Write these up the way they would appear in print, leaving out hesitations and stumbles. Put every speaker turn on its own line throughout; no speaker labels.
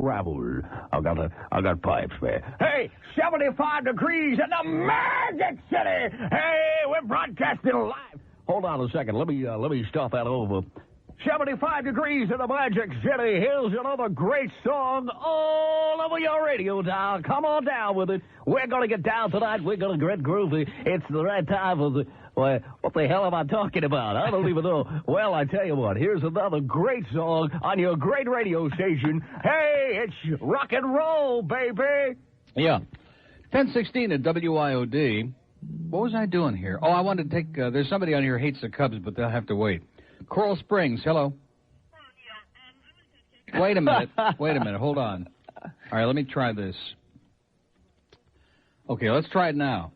travel. I got pipes, man. Hey, 75 degrees in the Magic City. Hey, we're broadcasting live. Hold on a second. Let me start that over. 75 degrees in the Magic City. Here's another great song all over your radio dial. Come on down with it. We're going to get down tonight. We're going to get groovy. It's the right time for the... Well, what the hell am I talking about? I don't even know. Well, I tell you what. Here's another great song on your great radio station. Hey, it's rock and roll, baby.
Yeah. 10:16 at WIOD. What was I doing here? Oh, I wanted to take... there's somebody on here who hates the Cubs, but they'll have to wait. Coral Springs, hello. Wait a minute. Hold on. All right, let me try this. Okay, let's try it now.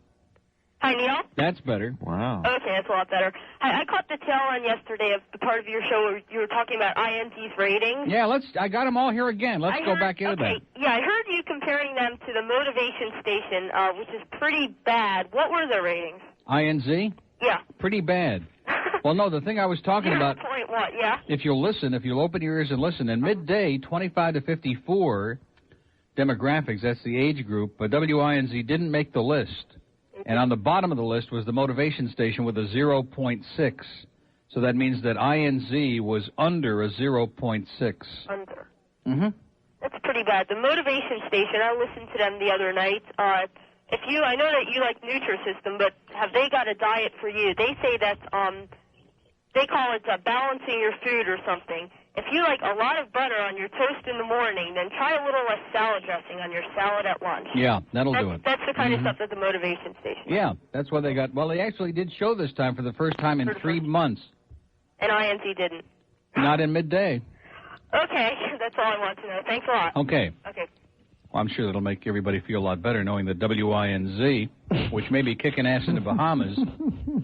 Hi, Neil.
That's better.
Wow.
Okay, that's a lot better. I caught the tail end yesterday of the part of your show where you were talking about INT's ratings.
Yeah, I got them all here again. Let's go back into that.
Yeah, I heard you comparing them to the Motivation Station, which is pretty bad. What were their ratings?
INZ?
Yeah.
Pretty bad. Well, no, the thing I was talking about,
point what, yeah?
if you'll open your ears and listen, in midday, 25 to 54 demographics, that's the age group, but WINZ didn't make the list. And on the bottom of the list was the Motivation Station with a 0.6. So that means that INZ was under a 0.6.
Under.
Mm-hmm.
That's pretty bad. The Motivation Station, I listened to them the other night. I know that you like Nutrisystem, but have they got a diet for you? They say that's, they call it balancing your food or something. If you like a lot of butter on your toast in the morning, then try a little less salad dressing on your salad at lunch.
Yeah, that'll do it.
That's the kind of stuff that the Motivation Station.
Yeah, that's what they got. Well, they actually did show this time for the first time in 3 months.
And INC didn't.
Not in midday.
Okay, that's all I want to know. Thanks a lot.
Okay.
Okay.
Well, I'm sure that'll make everybody feel a lot better knowing that WINZ, which may be kicking ass in the Bahamas,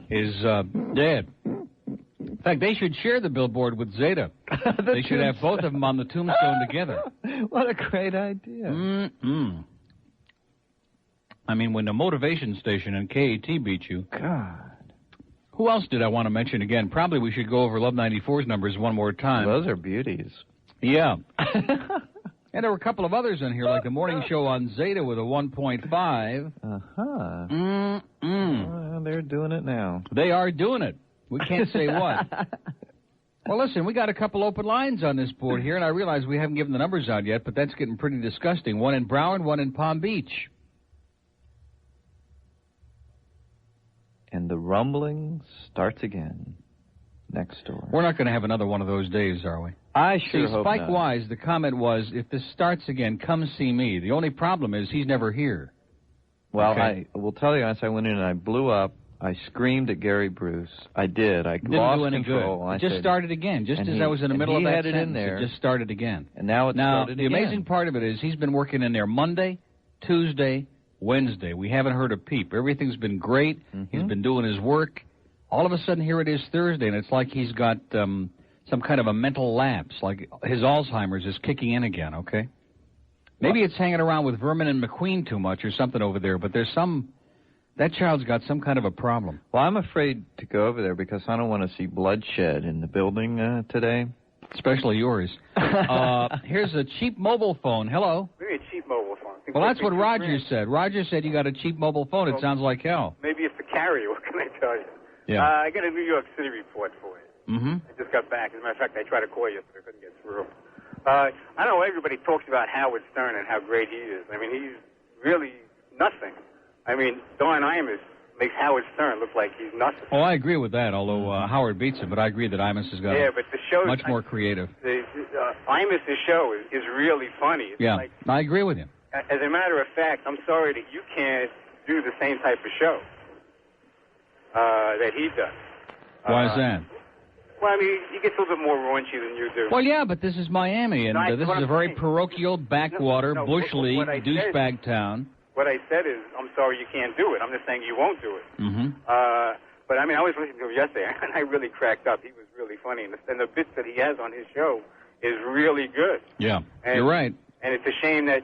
is dead. In fact, they should share the billboard with Zeta. They should have both of them on the tombstone together.
What a great idea.
Mm-mm. I mean, when the Motivation Station and KAT beat you.
God.
Who else did I want to mention again? Probably we should go over Love 94's numbers one more time.
Those are beauties.
Yeah. And there were a couple of others in here, like the morning show on Zeta with a 1.5.
They're doing it now.
They are doing it. We can't say what. Well, listen, we got a couple open lines on this board here, and I realize we haven't given the numbers out yet, but that's getting pretty disgusting. One in Broward, one in Palm Beach.
And the rumbling starts again next door.
We're not going to have another one of those days, are we?
I sure hope
Spike
not.
Wise, the comment was, if this starts again, come see me. The only problem is he's never here.
Well,
Okay.
I will tell you honestly, I went in and I blew up. I screamed at Gary Bruce. I did. I
Didn't
lost
do any
control.
good. It just started again. Just as I was in the middle of that
it
sentence,
in there.
it just started again.
And now it's started
the
again.
amazing part of it is he's been working in there Monday, Tuesday, Wednesday. We haven't heard a peep. Everything's been great.
Mm-hmm.
He's been doing his work. All of a sudden, here it is Thursday, and it's like he's got some kind of a mental lapse, like his Alzheimer's is kicking in again, okay? Maybe it's hanging around with Vermin and McQueen too much or something over there, but there's some... That child's got some kind of a problem.
Well, I'm afraid to go over there because I don't want to see bloodshed in the building today.
Especially yours. Here's a cheap mobile phone. Hello.
Maybe a cheap mobile phone.
Well, that's what Roger said. Roger said you got a cheap mobile phone. It sounds like hell.
Maybe it's a carrier. What can I tell you?
Yeah.
I got a New York City report for you.
Mm-hmm.
I just got back. As a matter of fact, I tried to call you, but I couldn't get through. I don't know. Everybody talks about Howard Stern and how great he is. I mean, he's really nothing. I mean, Don Imus makes Howard Stern look like he's nothing.
Oh, I agree with that, although Howard beats him, but I agree that Imus has got
but the show
much more creative.
Imus' show is really funny. It's
Yeah,
like,
I agree with you.
as a matter of fact, I'm sorry that you can't do the same type of show that he does.
Why is that?
Well, I mean, he gets a little bit more raunchy than you do.
Well, yeah, but this is Miami, and this is a very parochial, backwater, bush league, douchebag town.
What I said is, I'm sorry you can't do it. I'm just saying you won't do it.
Mm-hmm.
But, I mean, I was listening to him yesterday, and I really cracked up. He was really funny. And the bits that he has on his show is really good.
Yeah, you're right.
And it's a shame that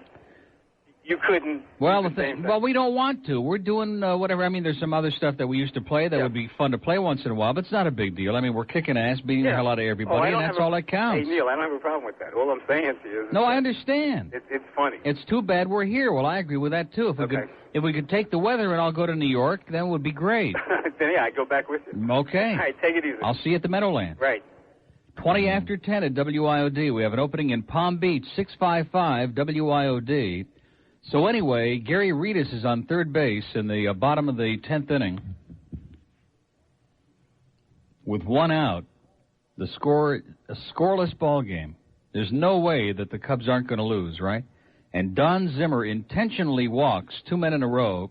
you couldn't.
Well,
do the same thing.
well, we don't want to. We're doing whatever. I mean, there's some other stuff that we used to play that would be fun to play once in a while, but it's not a big deal. I mean, we're kicking ass, beating the hell out of everybody, and that's all that counts.
Hey, Neil, I don't have a problem with that. All I'm saying to you is...
No, I understand.
It's funny.
It's too bad we're here. Well, I agree with that, too. If we could take the weather and I'll go to New York, then it would be great.
Then, yeah, I'd go back with you.
Okay.
All right, take it easy.
I'll see you at the Meadowlands.
Right.
20 after 10 at WIOD. We have an opening in Palm Beach, 655 WIOD. So anyway, Gary Reedus is on third base in the bottom of the 10th inning. With one out, a scoreless ball game. There's no way that the Cubs aren't going to lose, right? And Don Zimmer intentionally walks 2 men in a row,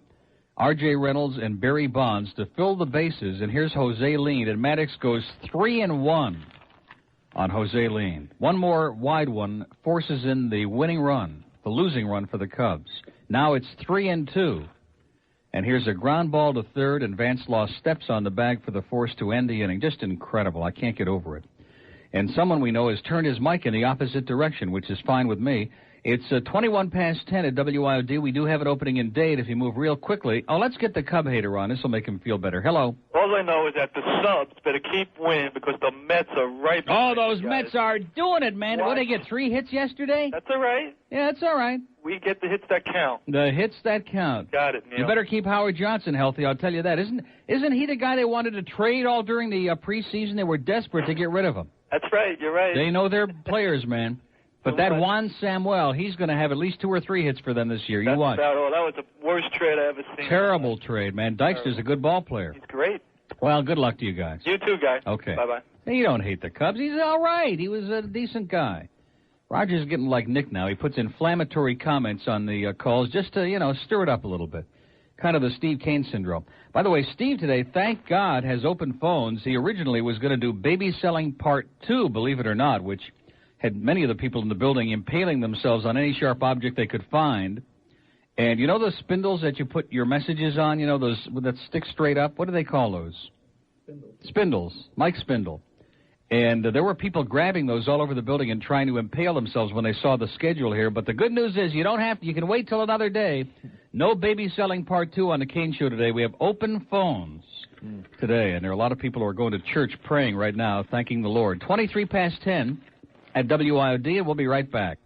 R.J. Reynolds and Barry Bonds, to fill the bases. And here's Jose Lean, and Maddox goes 3-1 on Jose Lean. One more wide one forces in the winning run, the losing run for the Cubs. Now it's 3-2. And here's a ground ball to third, and Vance Law steps on the bag for the force to end the inning. Just incredible. I can't get over it. And someone we know has turned his mic in the opposite direction, which is fine with me. It's 21 past 10 at WIOD. We do have an opening in Dade if you move real quickly. Oh, let's get the Cub hater on. This will make him feel better. Hello.
All I know is that the Subs better keep winning because the Mets are right behind
those
you guys.
Mets are doing it, man. What, did they get 3 hits yesterday?
That's all right.
Yeah, that's all right.
We get the hits that count.
The hits that count.
Got it, Neil.
You better keep Howard Johnson healthy, I'll tell you that. Isn't he the guy they wanted to trade all during the preseason? They were desperate to get rid of him.
That's right. You're right.
They know their players, man. But that Juan Samuel, he's going to have at least 2 or 3 hits for them this year. You watch.
That was the worst trade I ever seen.
Terrible trade, man. Dykstra's a good ball player.
He's great.
Well, good luck to you guys.
You too, guys.
Okay.
Bye-bye.
Hey, you don't hate the Cubs. He's all right. He was a decent guy. Roger's getting like Nick now. He puts inflammatory comments on the calls just to, stir it up a little bit. Kind of the Steve Kane syndrome. By the way, Steve today, thank God, has open phones. He originally was going to do Baby Selling Part 2, believe it or not, which had many of the people in the building impaling themselves on any sharp object they could find. And you know those spindles that you put your messages on, those that stick straight up? What do they call those? Spindles. Mike Spindle. And there were people grabbing those all over the building and trying to impale themselves when they saw the schedule here. But the good news is you can wait till another day. No Baby Selling Part 2 on the Kane Show today. We have open phones today. And there are a lot of people who are going to church praying right now, thanking the Lord. 23 past 10 at WIOD, and we'll be right back.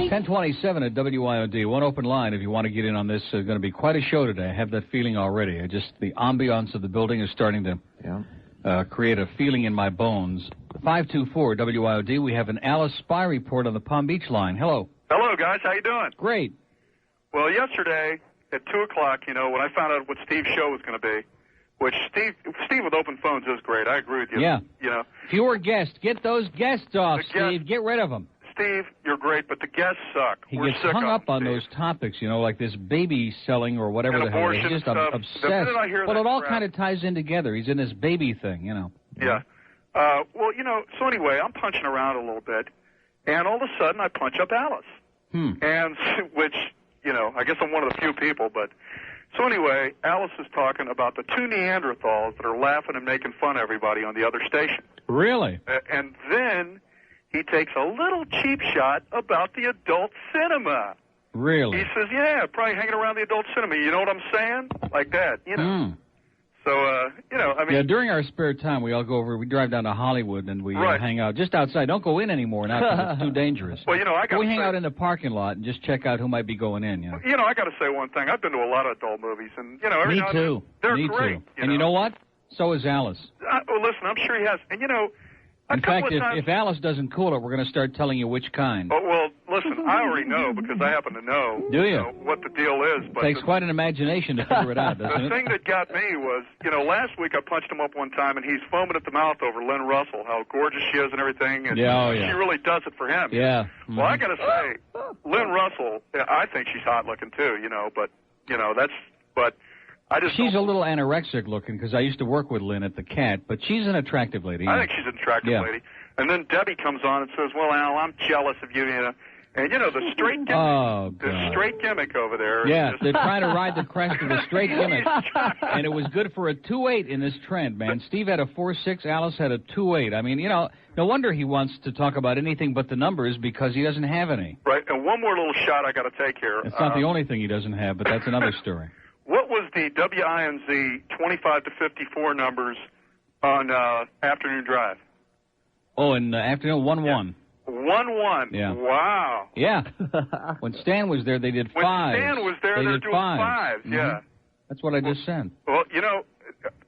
10:27 at WIOD. One open line if you want to get in on this. It's going to be quite a show today. I have that feeling already. The ambiance of the building is starting to create a feeling in my bones. 524 WIOD. We have an Alice Spy report on the Palm Beach line. Hello.
Hello, guys. How you doing?
Great.
Well, yesterday at 2 o'clock, when I found out what Steve's show was going to be, which Steve with open phones is great. I agree with you.
Yeah. Fewer guests. Get those guests off, Steve. Get rid of them.
Steve, you're great, but the guests suck.
We're gets hung up on those topics, like this baby selling or whatever the hell. He's just
stuff.
obsessed.
Well,
it all kind of ties in together. He's in this baby thing,
Yeah. So anyway, I'm punching around a little bit, and all of a sudden I punch up Alice. And which, I guess I'm one of the few people, but... So anyway, Alice is talking about the 2 Neanderthals that are laughing and making fun of everybody on the other station.
Really?
And then he takes a little cheap shot about the adult cinema.
Really?
He says, probably hanging around the adult cinema. You know what I'm saying? Like that, So,
Yeah, during our spare time, we all go over, we drive down to Hollywood, and we hang out just outside. Don't go in anymore now because it's too dangerous.
Well,
we hang out in the parking lot and just check out who might be going in,
I got to say one thing. I've been to a lot of adult movies, and, every
Me
now
too.
and then, they're
Me
great.
Too. And you know what? So is Alice.
Well, listen, I'm sure he has. And,
in fact, if Alice doesn't cool it, we're going to start telling you which kind.
Oh, well, listen, I already know because I happen to know.
Do you?
What the deal is. But
Takes quite an imagination to figure it out, doesn't it?
The thing that got me was, last week I punched him up one time, and he's foaming at the mouth over Lynn Russell, how gorgeous she is and everything. And she really does it for him.
Yeah.
Well, I got to say, Lynn Russell, I think she's hot looking too, but,
She's a little anorexic looking because I used to work with Lynn at the Cat, but she's an attractive lady.
I think she's an attractive lady. And then Debbie comes on and says, well, Al, I'm jealous of you, And, you know, the straight gimmick, the straight gimmick over there.
Yeah, they're trying to ride the crest of the straight gimmick. And it was good for a 2.8 in this trend, man. Steve had a 4.6, Alice had a 2.8. I mean, you know, no wonder he wants to talk about anything but the numbers because he doesn't have any.
Right, and one more little shot I got to take here.
It's not the only thing he doesn't have, but that's another story.
What was the WINZ 25 to 54 numbers on afternoon drive?
Oh, in the afternoon, 1-1.
1-1.
Yeah.
Wow.
Yeah. When Stan was there, they did fives.
When Stan was there, they're doing fives.
Mm-hmm.
Yeah.
That's what I just said.
Well, you know.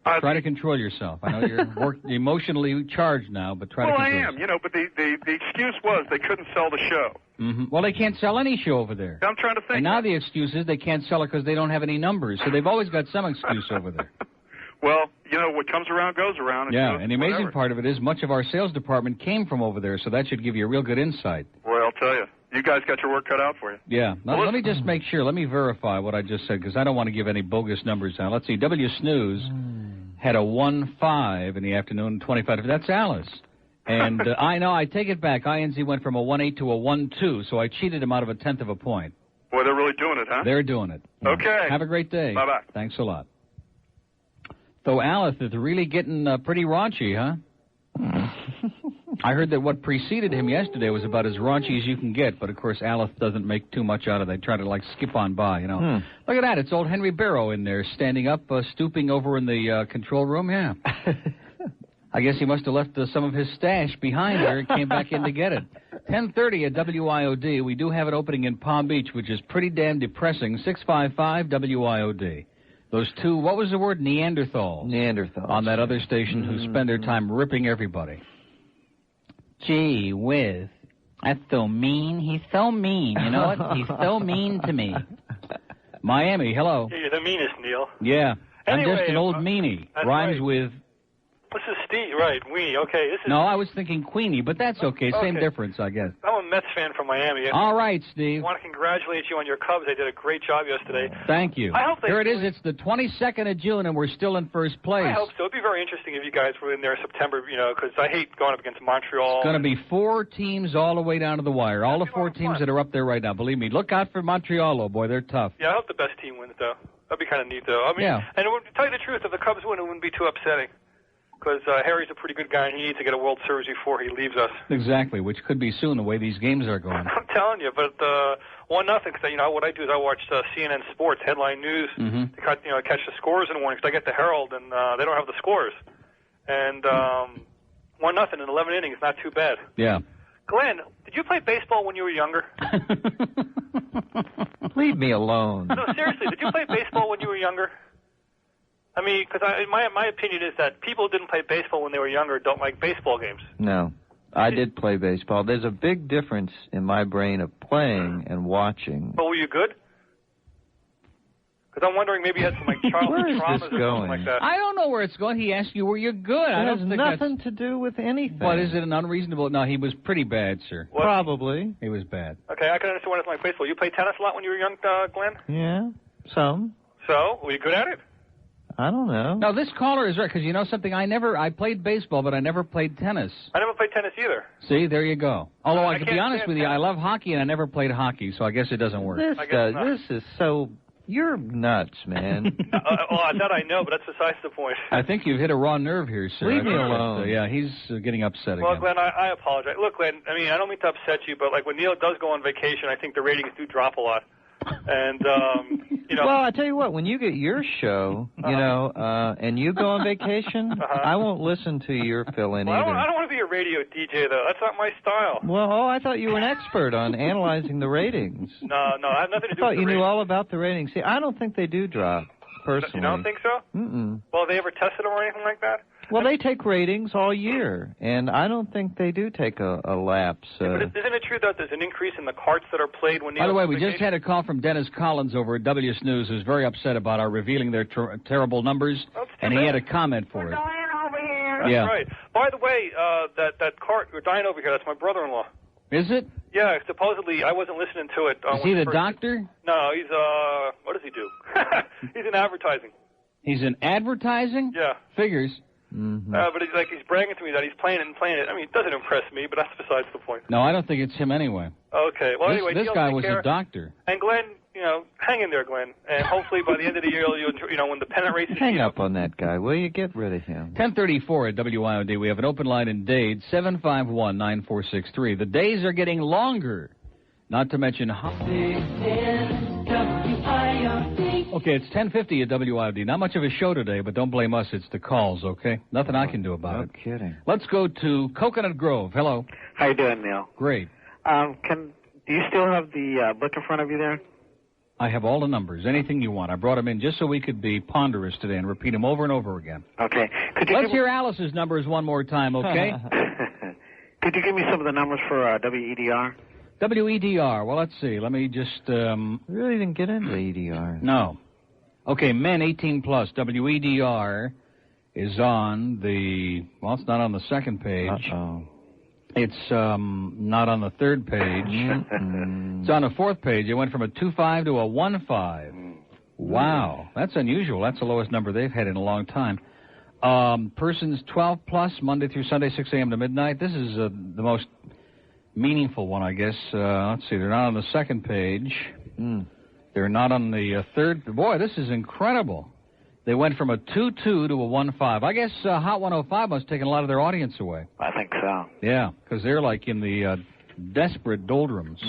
Try to control yourself. I know you're emotionally charged now, but try to control yourself.
Well, I am, you know, but the excuse was they couldn't sell the show.
Mm-hmm. Well, they can't sell any show over there.
I'm trying to think.
And now the excuse is they can't sell it because they don't have any numbers. So they've always got some excuse over there.
Well, you know, what comes around goes around.
And the amazing part of it is much of our sales department came from over there, so that should give you a real good insight.
Well, I'll tell you. You guys got your work cut out for you.
Yeah. Now, let me just make sure. Let me verify what I just said, because I don't want to give any bogus numbers out. Let's see. W Snooze had a 1.5 in the afternoon, 25. That's Alice. And I know, I take it back. INZ went from a 1.8 to a 1.2, so I cheated him out of a tenth of a point.
Well, they're really doing it, huh?
They're doing it.
Okay.
Have a great day.
Bye-bye.
Thanks a lot. So Alice is really getting pretty raunchy, huh? I heard that what preceded him yesterday was about as raunchy as you can get, but of course Alice doesn't make too much out of it. They try to like skip on by, you know. Look at that, it's old Henry Barrow in there, standing up, stooping over in the control room, yeah. I guess he must have left some of his stash behind there and came back in to get it. 10:30 at WIOD. We do have an opening in Palm Beach, which is pretty damn depressing. 655 WIOD. Those two, what was the word? Neanderthals.
Neanderthals.
On that other station who spend their time ripping everybody. Gee whiz. That's so mean. He's so mean. You know what? He's so mean to me. Miami, hello.
Yeah, you're the meanest, Neil.
Yeah.
Anyway,
I'm just an old meanie. Rhymes with...
This is Steve, right, Weenie. Okay, this is...
No, I was thinking Queenie, but that's okay. Same difference, I guess.
I'm a Mets fan from Miami.
All right, Steve.
I want to congratulate you on your Cubs. They did a great job yesterday.
Thank you.
I hope
Here it is. It's the 22nd of June, and we're still in first place.
I hope so. It'd be very interesting if you guys were in there in September, you know, because I hate going up against Montreal.
It's going to be 4 teams all the way down to the wire. All the 4 teams that are up there right now. Believe me, look out for Montreal, oh boy, they're tough.
Yeah, I hope the best team wins, though. That'd be kind of neat, though. I mean, and to tell you the truth, if the Cubs win, it wouldn't be too upsetting. Because Harry's a pretty good guy, and he needs to get a World Series before he leaves us.
Exactly, which could be soon the way these games are going.
I'm telling you, but 1-0. Because you know what I do is I watch CNN Sports headline news to catch the scores in the morning. Because I get the Herald, and they don't have the scores. And 1-0 in 11 innings, not too bad.
Yeah.
Glenn, did you play baseball when you were younger?
Leave me alone.
No, seriously, did you play baseball when you were younger? I mean, because my opinion is that people who didn't play baseball when they were younger don't like baseball games.
No, I did play baseball. There's a big difference in my brain of playing and watching.
But were you good? Because I'm wondering maybe you had some like childhood traumas or something like that.
I don't know where it's going. He asked you, were you good?
It has nothing to do with anything.
But is it an unreasonable? No, he was pretty bad, sir.
What?
Probably.
He was bad.
Okay, I can understand why it's like baseball. You played tennis a lot when you were young, Glenn?
Yeah, some.
So, were you good at it?
I don't know.
No, this caller is right, because you know something? I played baseball, but I never played tennis.
I never played tennis either.
See, there you go. Although, to be honest with you, I love hockey, and I never played hockey, so I guess it doesn't work.
This is so... You're nuts, man.
That I know, but that's besides the point.
I think you've hit a raw nerve here, sir.
Leave me alone.
Yeah, he's getting upset
Well,
again.
Glenn, I apologize. Look, Glenn, I mean, I don't mean to upset you, but like when Neil does go on vacation, I think the ratings do drop a lot. And, you know...
Well, I tell you what, when you get your show, you know, and you go on vacation, I won't listen to your fill-in either.
I don't want to be a radio DJ, though. That's not my style.
Well, I thought you were an expert on analyzing the ratings.
No, I have nothing to do with
I thought you knew all about the ratings. See, I don't think they do drop, personally.
You don't think so?
Mm-mm.
Well, have they ever tested them or anything like that?
Well, they take ratings all year, and I don't think they do take a lapse.
But isn't it true that there's an increase in the carts that are played when Neil...
By the way, we just had a call from Dennis Collins over at W Snooze, who's very upset about our revealing their terrible numbers, and he had a comment for it.
That's right. By the way, that cart, you're dying over here, that's my brother-in-law.
Is it?
Yeah, supposedly, I wasn't listening to it.
Is he the doctor?
No, he's, what does he do? He's in advertising.
He's in advertising?
Yeah.
Figures.
Mm-hmm.
But he's bragging to me that he's playing it. I mean, it doesn't impress me, but that's besides the point.
No, I don't think it's him anyway.
Okay. Well, anyway,
this
Neil,
guy
take
was
care.
a doctor.
And Glenn, hang in there, Glenn. And hopefully by the end of the year, when the pennant race is
Hang up on that guy, will you? Get rid of him.
10:34 at WIOD. We have an open line in Dade, 751-9463. The days are getting longer, not to mention... Okay, it's 10:50 at WIOD. Not much of a show today, but don't blame us. It's the calls, okay? Nothing I can do about it.
No kidding.
Let's go to Coconut Grove. Hello.
How you doing, Neil?
Great.
Do you still have the book in front of you there?
I have all the numbers, anything you want. I brought them in just so we could be ponderous today and repeat them over and over again.
Okay.
Let's hear Alice's numbers one more time, okay?
Could you give me some of the numbers for WEDR?
WEDR. Well, let's see. Let me just...
really didn't get into EDR.
No. Okay, men 18 plus. WEDR is on the... Well, it's not on the second page.
Uh-oh.
It's not on the third page. It's on the fourth page. It went from a 2.5 to a 1.5. Wow. That's unusual. That's the lowest number they've had in a long time. Persons 12 plus, Monday through Sunday, 6 a.m. to midnight. This is the most meaningful one, I guess. Let's see. They're not on the second page. They're not on the third. Boy, this is incredible. They went from a 2.2 to a 1.5. I guess Hot 105 must have taken a lot of their audience away.
I think so.
Yeah, because they're like in the desperate doldrums.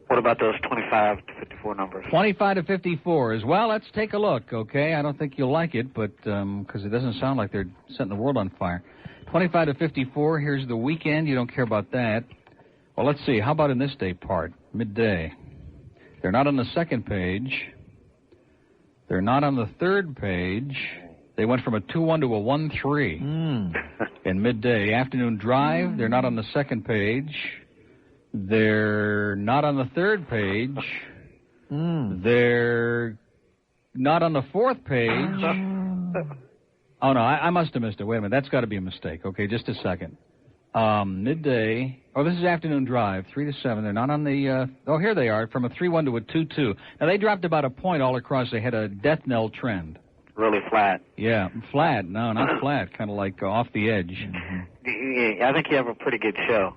What about those 25 to 54 numbers?
25 to 54 as well. Let's take a look, okay? I don't think you'll like it, but because it doesn't sound like they're setting the world on fire. 25 to 54, here's the weekend. You don't care about that. Well, let's see. How about in this day part, midday? They're not on the second page. They're not on the third page. They went from a 2.1 to a 1.3 in midday. Afternoon drive, they're not on the second page. They're not on the third page. They're not on the fourth page. Oh, no, I must have missed it. Wait a minute. That's got to be a mistake. Okay, just a second. Midday. Oh, this is afternoon drive, 3 to 7. They're not on the... oh, here they are, from a 3.1 to a 2.2. Now, they dropped about a point all across. They had a death knell trend.
Really flat.
Yeah, flat. No, not flat. Kind of like off the edge.
Yeah, I think you have a pretty good show.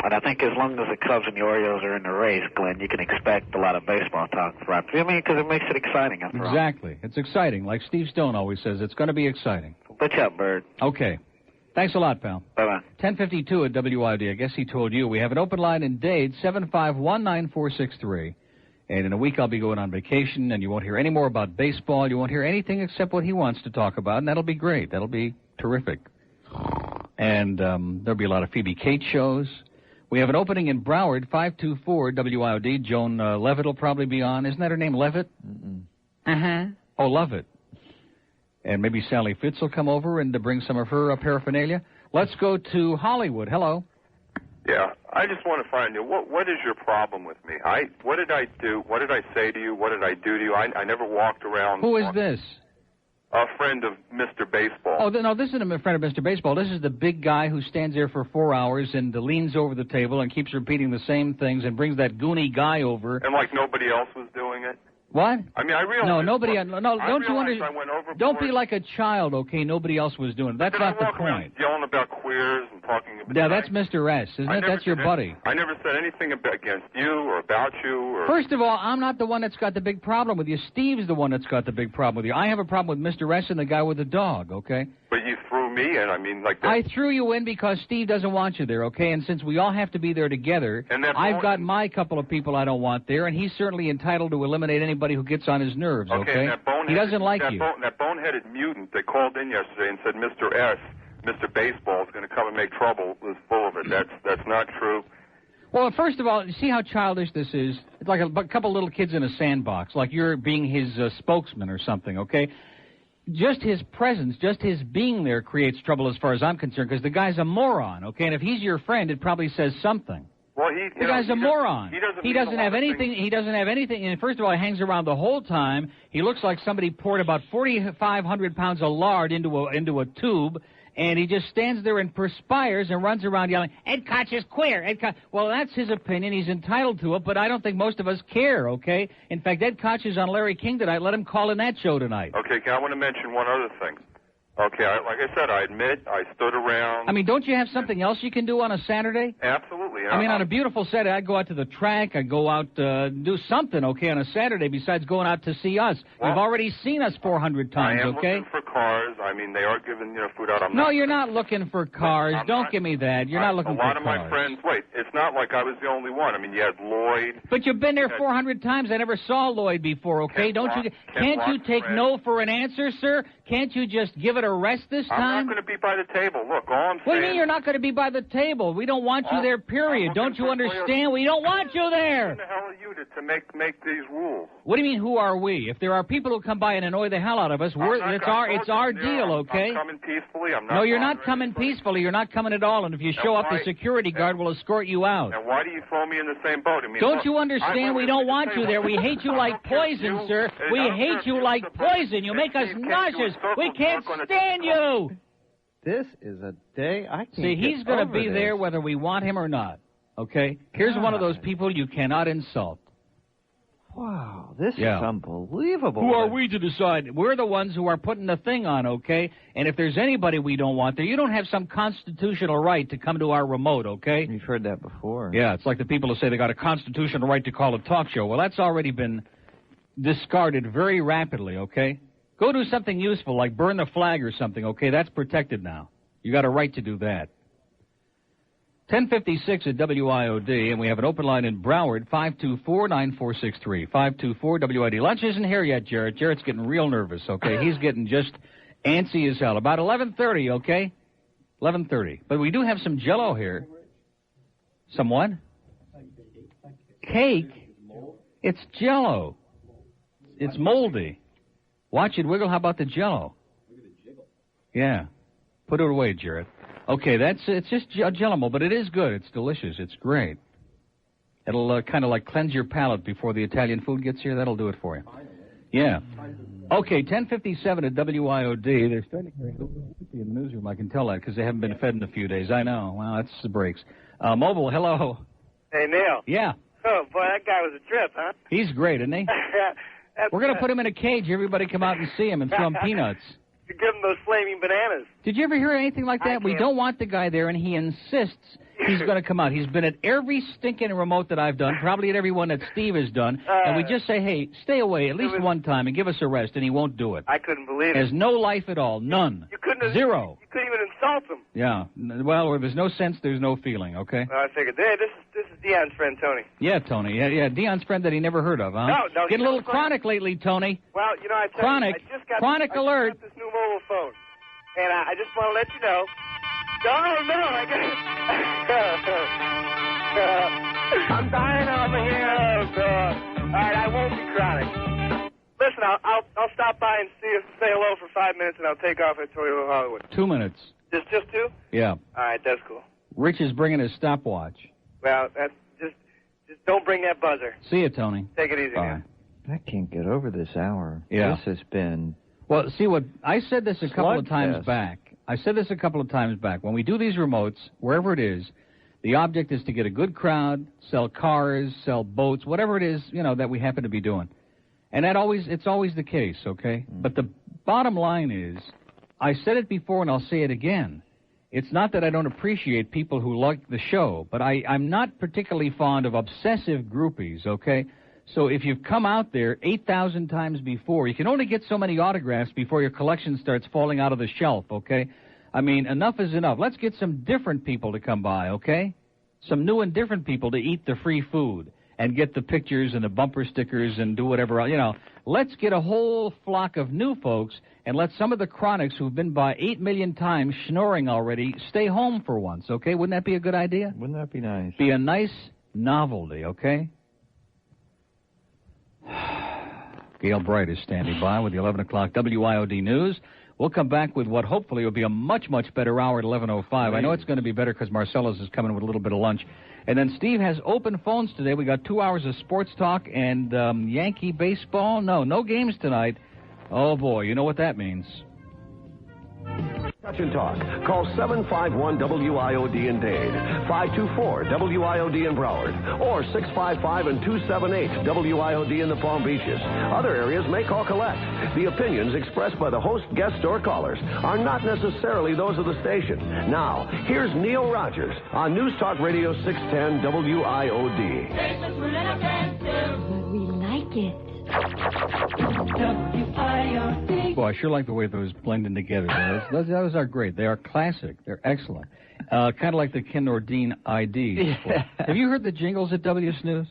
But I think as long as the Cubs and the Orioles are in the race, Glenn, you can expect a lot of baseball talk throughout. I mean, because it makes it exciting after all.
Exactly. It's exciting. Like Steve Stone always says, it's going to be exciting.
What's up, Bird?
Okay. Thanks a lot, pal.
Bye-bye.
10:52 at WID. I guess he told you. We have an open line in Dade, 751-9463. And in a week I'll be going on vacation, and you won't hear any more about baseball. You won't hear anything except what he wants to talk about, and that'll be great. That'll be terrific. And there'll be a lot of Phoebe Cates shows. We have an opening in Broward, 524 WIOD. Joan Levitt will probably be on. Isn't that her name, Levitt? Uh-huh. Oh, Levitt. And maybe Sally Fitz will come over and bring some of her paraphernalia. Let's go to Hollywood. Hello.
Yeah, I just want to find you. What is your problem with me? What did I do? What did I say to you? What did I do to you? I never walked around.
Who is this?
A friend of Mr. Baseball.
Oh, no, this isn't a friend of Mr. Baseball. This is the big guy who stands there for 4 hours and leans over the table and keeps repeating the same things and brings that goony guy over.
And like nobody else was doing it?
What?
I mean, I realize...
No, nobody... No, don't you understand?
I went
Don't be like a child, okay? Nobody else was doing it. That's not the point.
Yelling about queers and talking about...
Yeah, that's Mr. S, isn't it? That's your buddy.
I never said anything against you or about you or...
First of all, I'm not the one that's got the big problem with you. Steve's the one that's got the big problem with you. I have a problem with Mr. S and the guy with the dog, okay?
But you threw me in. I mean, like that.
I threw you in because Steve doesn't want you there, okay? And since we all have to be there together, I've got my couple of people I don't want there, and he's certainly entitled to eliminate anybody who gets on his nerves, okay? He doesn't like you.
That boneheaded mutant that called in yesterday and said Mr. S, Mr. Baseball, is going to come and make trouble was full of it. That's not true.
Well, first of all, you see how childish this is? It's like a couple little kids in a sandbox, like you're being his spokesman or something, okay? Just his presence, just his being there creates trouble as far as I'm concerned, because the guy's a moron, okay? And if he's your friend, it probably says something.
Well,
the guy's a moron.
He doesn't
have anything. He doesn't have anything. And first of all, he hangs around the whole time. He looks like somebody poured about 4,500 pounds of lard into a tube, and he just stands there and perspires and runs around yelling, "Ed Koch is queer." Ed Koch. Well, that's his opinion. He's entitled to it, but I don't think most of us care. Okay. In fact, Ed Koch is on Larry King tonight. Let him call in that show tonight.
Okay. I want to mention one other thing. Okay, like I said, I admit I stood around.
I mean, don't you have something else you can do on a Saturday?
Absolutely. You know,
I mean, on a beautiful Saturday, I'd go out to the track. I'd go out do something, okay, on a Saturday besides going out to see us.
Well,
You've already seen us 400 times,
I am
okay?
looking for cars. I mean, they are giving, food out.
No, you're not looking for cars. Don't give me that. You're not looking for cars.
A lot of my friends, wait, it's not like I was the only one. I mean, you had Lloyd.
But you've been there 400 times. I never saw Lloyd before, okay? Can't you take no for an answer, sir? Can't you just give it a rest this time?
I'm not going to be by the table. Look, all I'm saying...
What do you mean you're not going to be by the table? We don't want you there, period. Don't you understand? We don't want you there.
Who the hell are you to make these rules?
What do you mean, who are we? If there are people who come by and annoy the hell out of us, it's our deal, okay?
I'm coming peacefully. I'm not.
No, you're not coming peacefully. You're not coming at all. And if you show up, the security guard will escort you out.
And why do you throw me in the same boat? I mean,
don't you understand? We don't want you there. We hate you like poison, sir. We hate you like poison. You make us nauseous. We can't stand you.
This is a day I can't
See, he's going to be there whether we want him or not, okay? Here's one of those people you cannot insult.
Wow, this is unbelievable.
Who are we to decide? We're the ones who are putting the thing on, okay? And if there's anybody we don't want there, you don't have some constitutional right to come to our remote, okay?
You've heard that before.
Yeah, it's like the people who say they got a constitutional right to call a talk show. Well, that's already been discarded very rapidly, okay? Go do something useful, like burn the flag or something, okay? That's protected now. You got a right to do that. 10:56 at WIOD, and we have an open line in Broward, 524-9463. 524-WID. Lunch isn't here yet, Jarrett. Jarrett's getting real nervous, okay? He's getting just antsy as hell. About 11:30, okay? 11:30. But we do have some Jell-O here. Some what? Cake? It's Jell-O. It's moldy. Watch it wiggle. How about the Jell-O? Yeah. Put it away, Jarrett. Okay, it's just Jell-O, but it is good. It's delicious. It's great. It'll kind of like cleanse your palate before the Italian food gets here. That'll do it for you. Yeah. Okay, 10:57 at WIOD. They're starting to carry in the newsroom. I can tell that because they haven't been fed in a few days. I know. Well, that's the breaks. Mobile, hello.
Hey, Neil.
Yeah.
Oh, boy, that guy was a trip, huh?
He's great, isn't he? We're going to put him in a cage. Everybody come out and see him and throw him peanuts.
You give him those flaming bananas.
Did you ever hear anything like that? We don't want the guy there, and he insists he's going to come out. He's been at every stinking remote that I've done, probably at every one that Steve has done, and we just say, hey, stay away at least one time and give us a rest, and he won't do it.
I couldn't believe it.
Has no life at all. None.
You couldn't.
Zero.
You couldn't even insult him.
Yeah. Well, where there's no sense, there's no feeling, okay?
I figured, hey, this is Dion's friend, Tony.
Yeah, Tony. Yeah, Dion's friend that he never heard of, huh?
No.
Getting a little chronic lately, Tony.
Well, I tell
chronic.
You, I just got
chronic
this,
alert.
I just got this new mobile phone. And I just want to let you know. Oh, no, I got I'm dying over here. All right, I won't be chronic. Listen, I'll stop by and say hello for 5 minutes, and I'll take off at Toyota Hollywood.
2 minutes.
Just 2?
Yeah.
All right, that's cool.
Rich is bringing his stopwatch.
Well, that's just don't bring that buzzer.
See you, Tony.
Take it easy.
Bye.
I can't get over this hour.
Yeah.
This has been...
Well, see, what I said this a couple of times back. When we do these remotes, wherever it is, the object is to get a good crowd, sell cars, sell boats, whatever it is, that we happen to be doing. And it's always the case, okay? But the bottom line is, I said it before and I'll say it again. It's not that I don't appreciate people who like the show, but I'm not particularly fond of obsessive groupies, okay? So if you've come out there 8,000 times before, you can only get so many autographs before your collection starts falling out of the shelf, okay? I mean, enough is enough. Let's get some different people to come by, okay? Some new and different people to eat the free food and get the pictures and the bumper stickers and do whatever else. Let's get a whole flock of new folks and let some of the chronics who've been by 8 million times snoring already stay home for once, okay? Wouldn't that be a good idea?
Wouldn't that be nice?
Be a nice novelty, okay? Gail Bright is standing by with the 11 o'clock WIOD News. We'll come back with what hopefully will be a much, much better hour at 11:05. I know it's going to be better because Marcellus is coming with a little bit of lunch. And then Steve has open phones today. We got 2 hours of sports talk and Yankee baseball. No games tonight. Oh, boy, you know what that means.
Touch and Talk. Call 751-WIOD in Dade, 524-WIOD in Broward, or 655-278-WIOD in the Palm Beaches. Other areas may call collect. The opinions expressed by the host, guests, or callers are not necessarily those of the station. Now, here's Neil Rogers on News Talk Radio 610 WIOD.
But we like it.
Boy, I sure like the way those blending together. Those are great. They are classic. They're excellent. Kind of like the Ken Nordine IDs. Yeah. Have you heard the jingles at WSNews?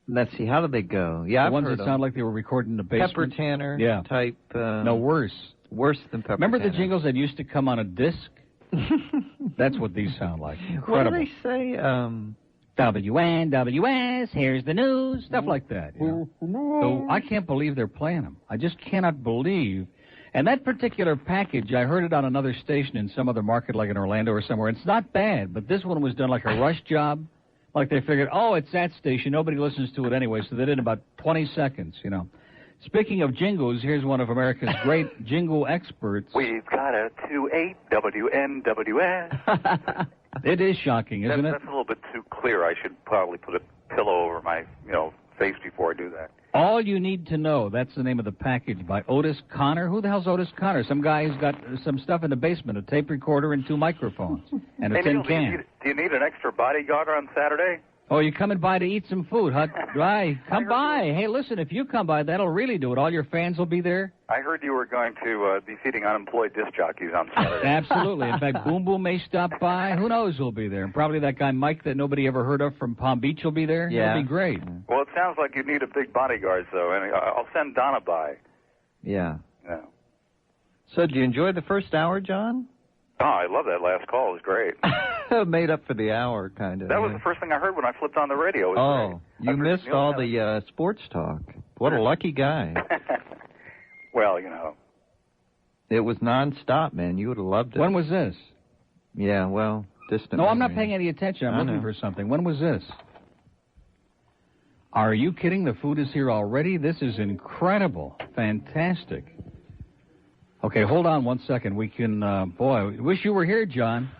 Let's see, how did they go? Yeah,
the ones that sound like they were recorded in the basement.
Pepper Tanner type.
No, worse.
Worse than Pepper
Remember
Tanner.
The jingles that used to come on a disc? That's what these sound like. Incredible.
What do they say?
WNWS, here's the news, stuff like that. You know? So I can't believe they're playing them. I just cannot believe. And that particular package, I heard it on another station in some other market, like in Orlando or somewhere. It's not bad, but this one was done like a rush job. Like they figured, oh, it's that station. Nobody listens to it anyway, so they did it in about 20 seconds, you know. Speaking of jingles, here's one of America's great jingle experts.
We've got a 2-8 WNWS.
It is shocking, isn't it?
That's a little bit too clear. I should probably put a pillow over my, face before I do that.
All you need to know, that's the name of the package by Otis Connor. Who the hell's Otis Connor? Some guy who's got some stuff in the basement, a tape recorder and 2 microphones and a tin can.
Do you need an extra bodyguard on Saturday?
Oh, you're coming by to eat some food, huh? Right. Come by. Hey, listen, if you come by, that'll really do it. All your fans will be there.
I heard you were going to be feeding unemployed disc jockeys on Saturday.
Absolutely. In fact, Boom Boom may stop by. Who knows who'll be there? And probably that guy Mike that nobody ever heard of from Palm Beach will be there.
Yeah.
It'll be great.
Well, it sounds like you need a big bodyguard, though, and I'll send Donna by.
Yeah.
Yeah.
So, did you enjoy the first hour, John?
Oh, I love that last call. It was great.
Made up for the hour, kind of.
That was the first thing I heard when I flipped on the radio. It was great.
You missed all the sports talk. What a lucky guy.
Well,
It was nonstop, man. You would have loved it.
When was this?
Yeah, well, distant.
No, I'm not paying any attention. I'm looking for something. When was this? Are you kidding? The food is here already? This is incredible. Fantastic. Okay, hold on 1 second. We can, boy, wish you were here, John.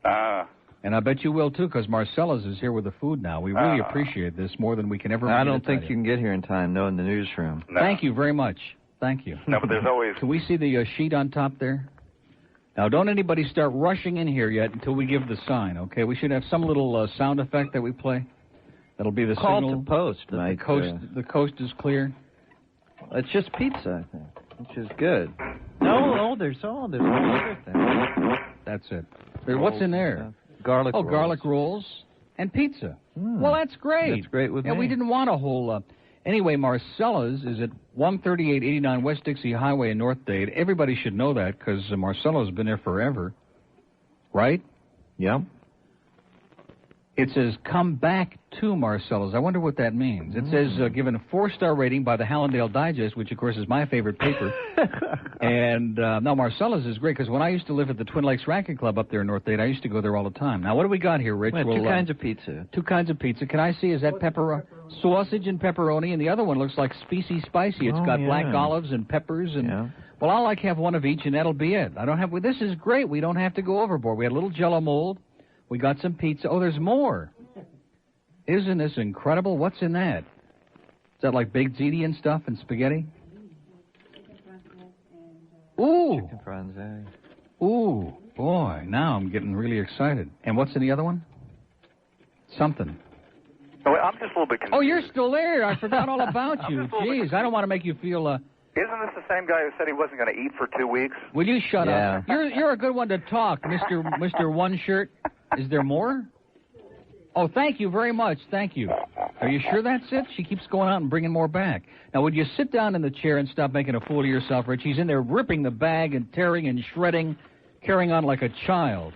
And I bet you will, too, because Marcellus is here with the food now. We really appreciate this more than we can ever.
I don't think you can get here in time, no, in the newsroom.
No.
Thank you very much. Thank you.
No, but there's always...
Can we see the sheet on top there? Now, don't anybody start rushing in here yet until we give the sign, okay? We should have some little sound effect that we play. That'll be the
Call
signal.
to post.
The coast is clear.
It's just pizza, I think, which is good. No, there's one other thing.
That's it. What's in there?
Garlic rolls.
Garlic rolls and pizza. Well, that's great.
That's great with me.
We didn't want a whole... Anyway, Marcella's is at 13889 West Dixie Highway in North Dade. Everybody should know that because Marcella's been there forever. Right?
Yeah.
It says, come back to Marcella's. I wonder what that means. It says, given a 4-star rating by the Hallandale Digest, which, of course, is my favorite paper. And now Marcella's is great because when I used to live at the Twin Lakes Racquet Club up there in North Dade, I used to go there all the time. Now, what do we got here, Rich?
Two kinds of pizza.
2 kinds of pizza. Can I see? Is that sausage and pepperoni? And the other one looks like Species Spicy. It's got black olives and peppers. And well, I'll have one of each, and that'll be it. This is great. We don't have to go overboard. We had a little Jell-O mold. We got some pizza. Oh, there's more. Isn't this incredible? What's in that? Is that like baked ziti and stuff and spaghetti? Ooh.
Chicken franzese.
Ooh, boy. Now I'm getting really excited. And what's in the other one? Something.
Oh, I'm just a little bit confused.
Oh, you're still there. I forgot all about you. Jeez, I don't want to make you feel...
Isn't this the same guy who said he wasn't going to eat for 2 weeks?
Will you shut up? You're a good one to talk, Mr. One Shirt. Is there more? Oh, thank you very much. Thank you. Are you sure that's it? She keeps going out and bringing more back. Now, would you sit down in the chair and stop making a fool of yourself, Rich? He's in there ripping the bag and tearing and shredding, carrying on like a child.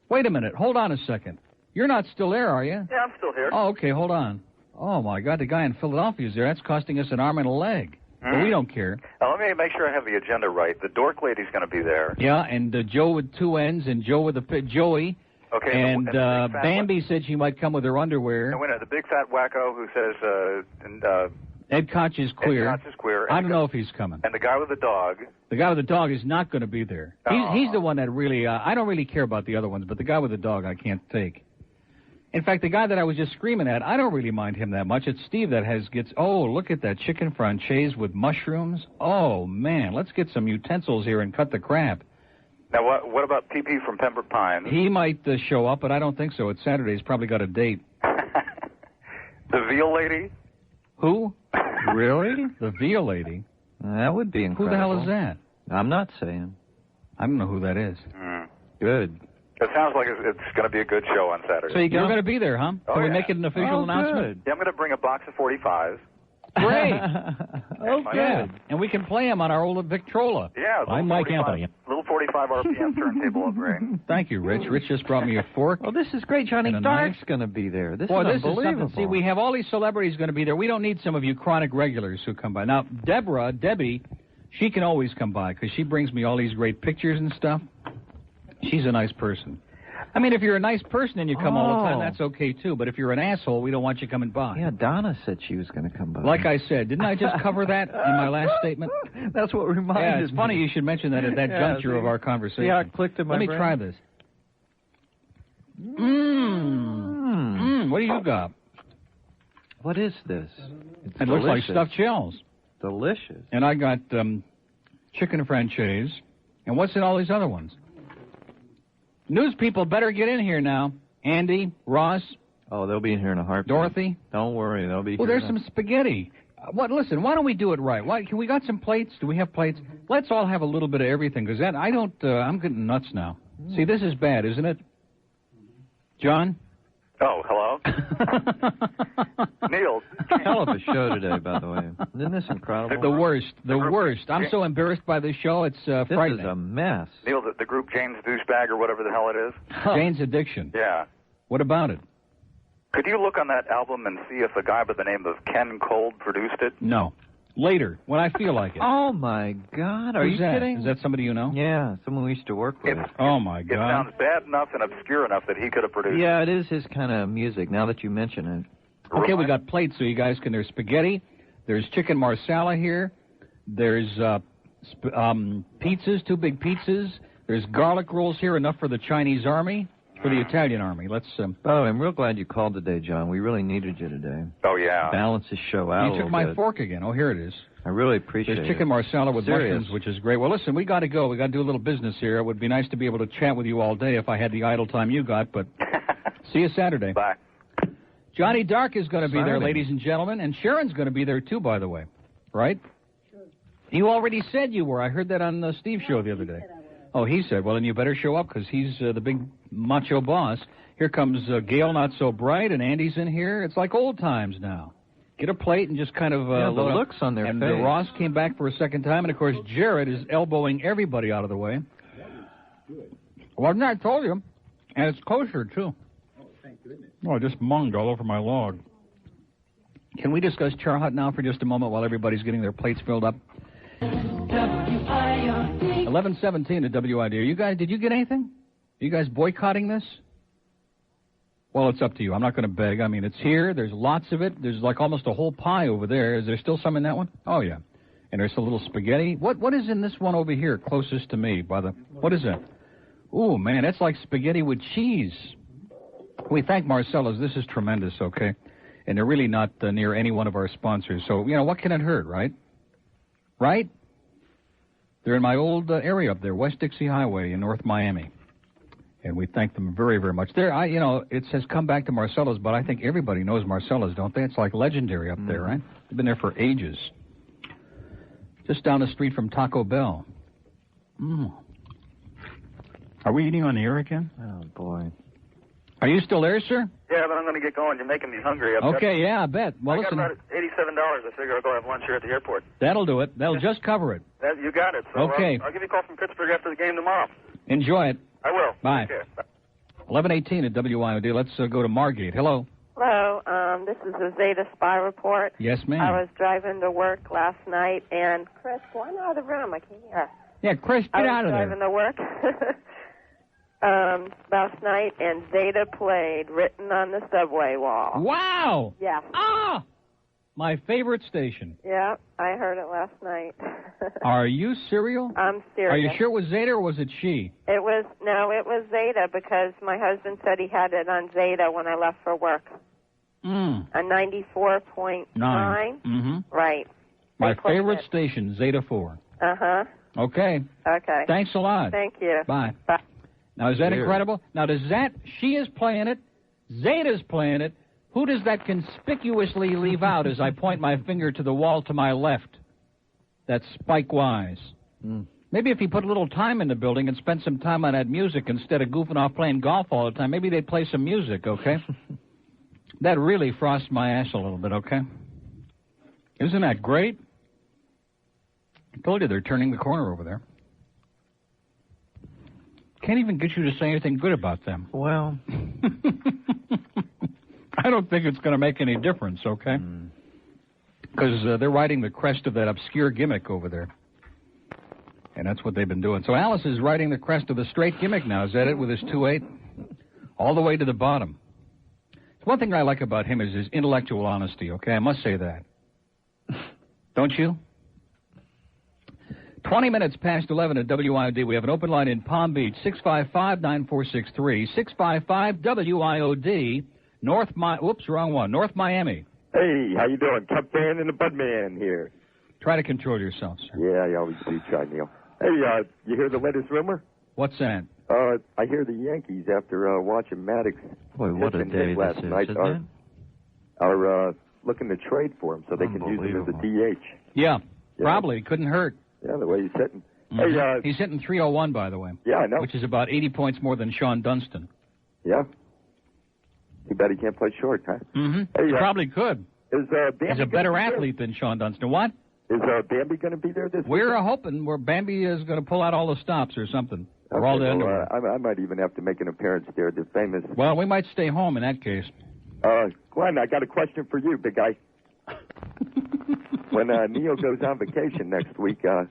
Wait a minute. Hold on a second. You're not still there, are you?
Yeah, I'm still here.
Oh, okay. Hold on. Oh, my God. The guy in Philadelphia is there. That's costing us an arm and a leg. But we don't care.
Now, let me make sure I have the agenda right. The dork lady's going to be there.
Yeah, and Joe with 2 N's and Joe with Joey.
Okay.
And Bambi said she might come with her underwear.
And the big fat wacko who says
Ed Koch is queer.
Ed Koch is queer.
I don't know if he's coming.
And the guy with the dog.
The guy with the dog is not going to be there. He's the one that really, I don't really care about the other ones, but the guy with the dog I can't take. In fact, the guy that I was just screaming at, I don't really mind him that much. It's Steve that gets, oh, look at that chicken franchise with mushrooms. Oh, man, let's get some utensils here and cut the crap.
Now, what about PP from Pembroke Pines?
He might show up, but I don't think so. It's Saturday. He's probably got a date.
The Veal Lady?
Who? Really? The Veal Lady?
That would be incredible.
Who the hell is that?
I'm not saying.
I don't know who that is.
Good.
It sounds like it's going to be a good show on Saturday.
So you're going to be there, huh? Can we make it an official announcement?
Yeah, I'm going to bring a box of 45s.
Great. Okay. And we can play them on our old Victrola.
Yeah.
I'm Mike Anthony.
Little 45 RPM turntable will bring.
Thank you, Rich. Rich just brought me a fork.
Oh, this is great. Johnny Dark's going to be there. This is unbelievable.
See, we have all these celebrities going to be there. We don't need some of you chronic regulars who come by. Now, Debbie, she can always come by because she brings me all these great pictures and stuff. She's a nice person. I mean, if you're a nice person and you come all the time, that's okay, too. But if you're an asshole, we don't want you coming by.
Yeah, Donna said she was going to come by.
Like I said, didn't I just cover that in my last statement?
That's what reminded me.
Yeah, it's funny you should mention that at that juncture of our conversation.
Yeah, it clicked in my brain.
Let me try this. What do you got?
What is this?
It looks like stuffed shells.
Delicious.
And I got chicken franchise. And what's in all these other ones? News people better get in here now. Andy, Ross.
Oh, they'll be in here in a heartbeat.
Dorothy.
Don't worry, they'll be here.
Well, there's some spaghetti. Listen, why don't we do it right? We got some plates? Do we have plates? Let's all have a little bit of everything, because I'm getting nuts now. See, this is bad, isn't it? John?
Oh, hello? Neil.
Hell of a show today, by the way. Isn't this incredible?
The worst. I'm so embarrassed by this show, it's frightening.
This is a mess.
Neil, the group Jane's Douchebag or whatever the hell it is?
Jane's Addiction.
Yeah.
What about it?
Could you look on that album and see if a guy by the name of Ken Cold produced it?
No. Later, when I feel like it.
Oh, my God. Are you kidding?
Is that somebody you know?
Yeah, someone we used to work with.
Oh, my God.
It sounds bad enough and obscure enough that he could have produced it.
Yeah, it is his kind of music, now that you mention it.
Okay, we got plates so you guys can... There's spaghetti. There's chicken marsala here. There's pizzas, 2 big pizzas. There's garlic rolls here, enough for the Chinese army. For the Italian army. Let's.
By the way, I'm real glad you called today, John. We really needed you today.
Oh, yeah.
Balance this show out.
You took my fork again. Oh, here it is.
I really appreciate it.
There's chicken marsala with mushrooms, which is great. Well, listen, we got to go. We got to do a little business here. It would be nice to be able to chat with you all day if I had the idle time you got, but see you Saturday.
Bye.
Johnny Dark is going to be there, ladies and gentlemen, and Sharon's going to be there, too, by the way. Right? Sure. You already said you were. I heard that on Steve's show the other day. Oh, he said, well, then you better show up because he's the big macho boss. Here comes Gail Not So Bright, and Andy's in here. It's like old times now. Get a plate and just kind of
the looks on their face.
And Ross came back for a second time, and, of course, Jared is elbowing everybody out of the way. Well, I told you. And it's kosher, too.
Oh, thank goodness.
Oh, I just munged all over my log. Can we discuss Char Hut now for just a moment while everybody's getting their plates filled up? 11:17 at WID. Did you get anything? Are you guys boycotting this? Well, it's up to you. I'm not going to beg. I mean, it's here. There's lots of it. There's like almost a whole pie over there. Is there still some in that one? Oh, yeah. And there's a little spaghetti. What is in this one over here closest to me? What is that? Ooh, man, that's like spaghetti with cheese. We thank Marcella's. This is tremendous, okay? And they're really not near any one of our sponsors. So, what can it hurt, right? Right? They're in my old area up there, West Dixie Highway in North Miami. And we thank them very, very much. It says come back to Marcella's, but I think everybody knows Marcella's, don't they? It's like legendary up there, right? They've been there for ages. Just down the street from Taco Bell. Are we eating on the air again?
Oh, boy.
Are you still there, sir?
Yeah, but I'm going to get going. You're making me hungry.
Yeah, I bet. Well,
I got
listen.
about $87. I figure I'll go have lunch here at the airport.
That'll do it. That'll just cover it.
You got it. So
okay.
I'll give you a call from Pittsburgh after the game tomorrow.
Enjoy it.
I will.
Bye.
Take care.
11:18 at WIOD. Let's go to Margate. Hello.
Hello. This is the Zeta Spy Report.
Yes, ma'am.
I was driving to work last night, and Chris, go on out of the room. I can't hear.
Yeah, Chris, get out of there.
I was driving to work last night, and Zeta played Written on the Subway Wall.
Wow.
Yeah.
Ah! my favorite station.
Yeah, I heard it last night.
Are you serial?
I'm serious.
Are you sure it was Zeta or was it she?
It was Zeta because my husband said he had it on Zeta when I left for work. A 94.9.
Mm-hmm.
Right.
My favorite station, Zeta 4.
Uh-huh.
Okay.
Okay.
Thanks a lot.
Thank you.
Bye.
Bye.
Now, is that incredible? Now, she is playing it, Zeta's playing it. Who does that conspicuously leave out as I point my finger to the wall to my left? That's Spike Wise. Maybe if he put a little time in the building and spent some time on that music instead of goofing off playing golf all the time, maybe they'd play some music, okay? That really frosts my ass a little bit, okay? Isn't that great? I told you they're turning the corner over there. Can't even get you to say anything good about them.
Well,
I don't think it's going to make any difference, okay? Because they're riding the crest of that obscure gimmick over there. And that's what they've been doing. So Alice is riding the crest of the straight gimmick now. Is that it with his 2.8? All the way to the bottom. One thing I like about him is his intellectual honesty, okay? I must say that. Don't you? 20 minutes past 11 at WIOD. We have an open line in Palm Beach, 655-9463, 655-WIOD, North Miami.
Hey, how you doing? Cupman and the Budman here.
Try to control yourself, sir.
Yeah, I always do try, Neil. Hey, you hear the latest rumor?
What's that?
I hear the Yankees, after watching Maddox
Boy, what a day
last
this is,
night, are looking to trade for him so they can use him as a DH.
Yeah, probably. Couldn't hurt.
Yeah, the way he's hitting.
Mm-hmm.
Hey,
he's hitting 301, by the way.
Yeah, I know.
Which is about 80 points more than Sean Dunston.
Yeah. Too bad he can't play short, huh?
Mm-hmm.
Hey,
he probably could.
He's
a better athlete than Sean Dunston. What?
Is Bambi going to be there this
We're
weekend?
hoping Bambi is going to pull out all the stops or something.
Okay,
or all the
I might even have to make an appearance there, the famous...
Well, we might stay home in that case.
Glenn, I got a question for you, big guy. When Neil goes on vacation next week, I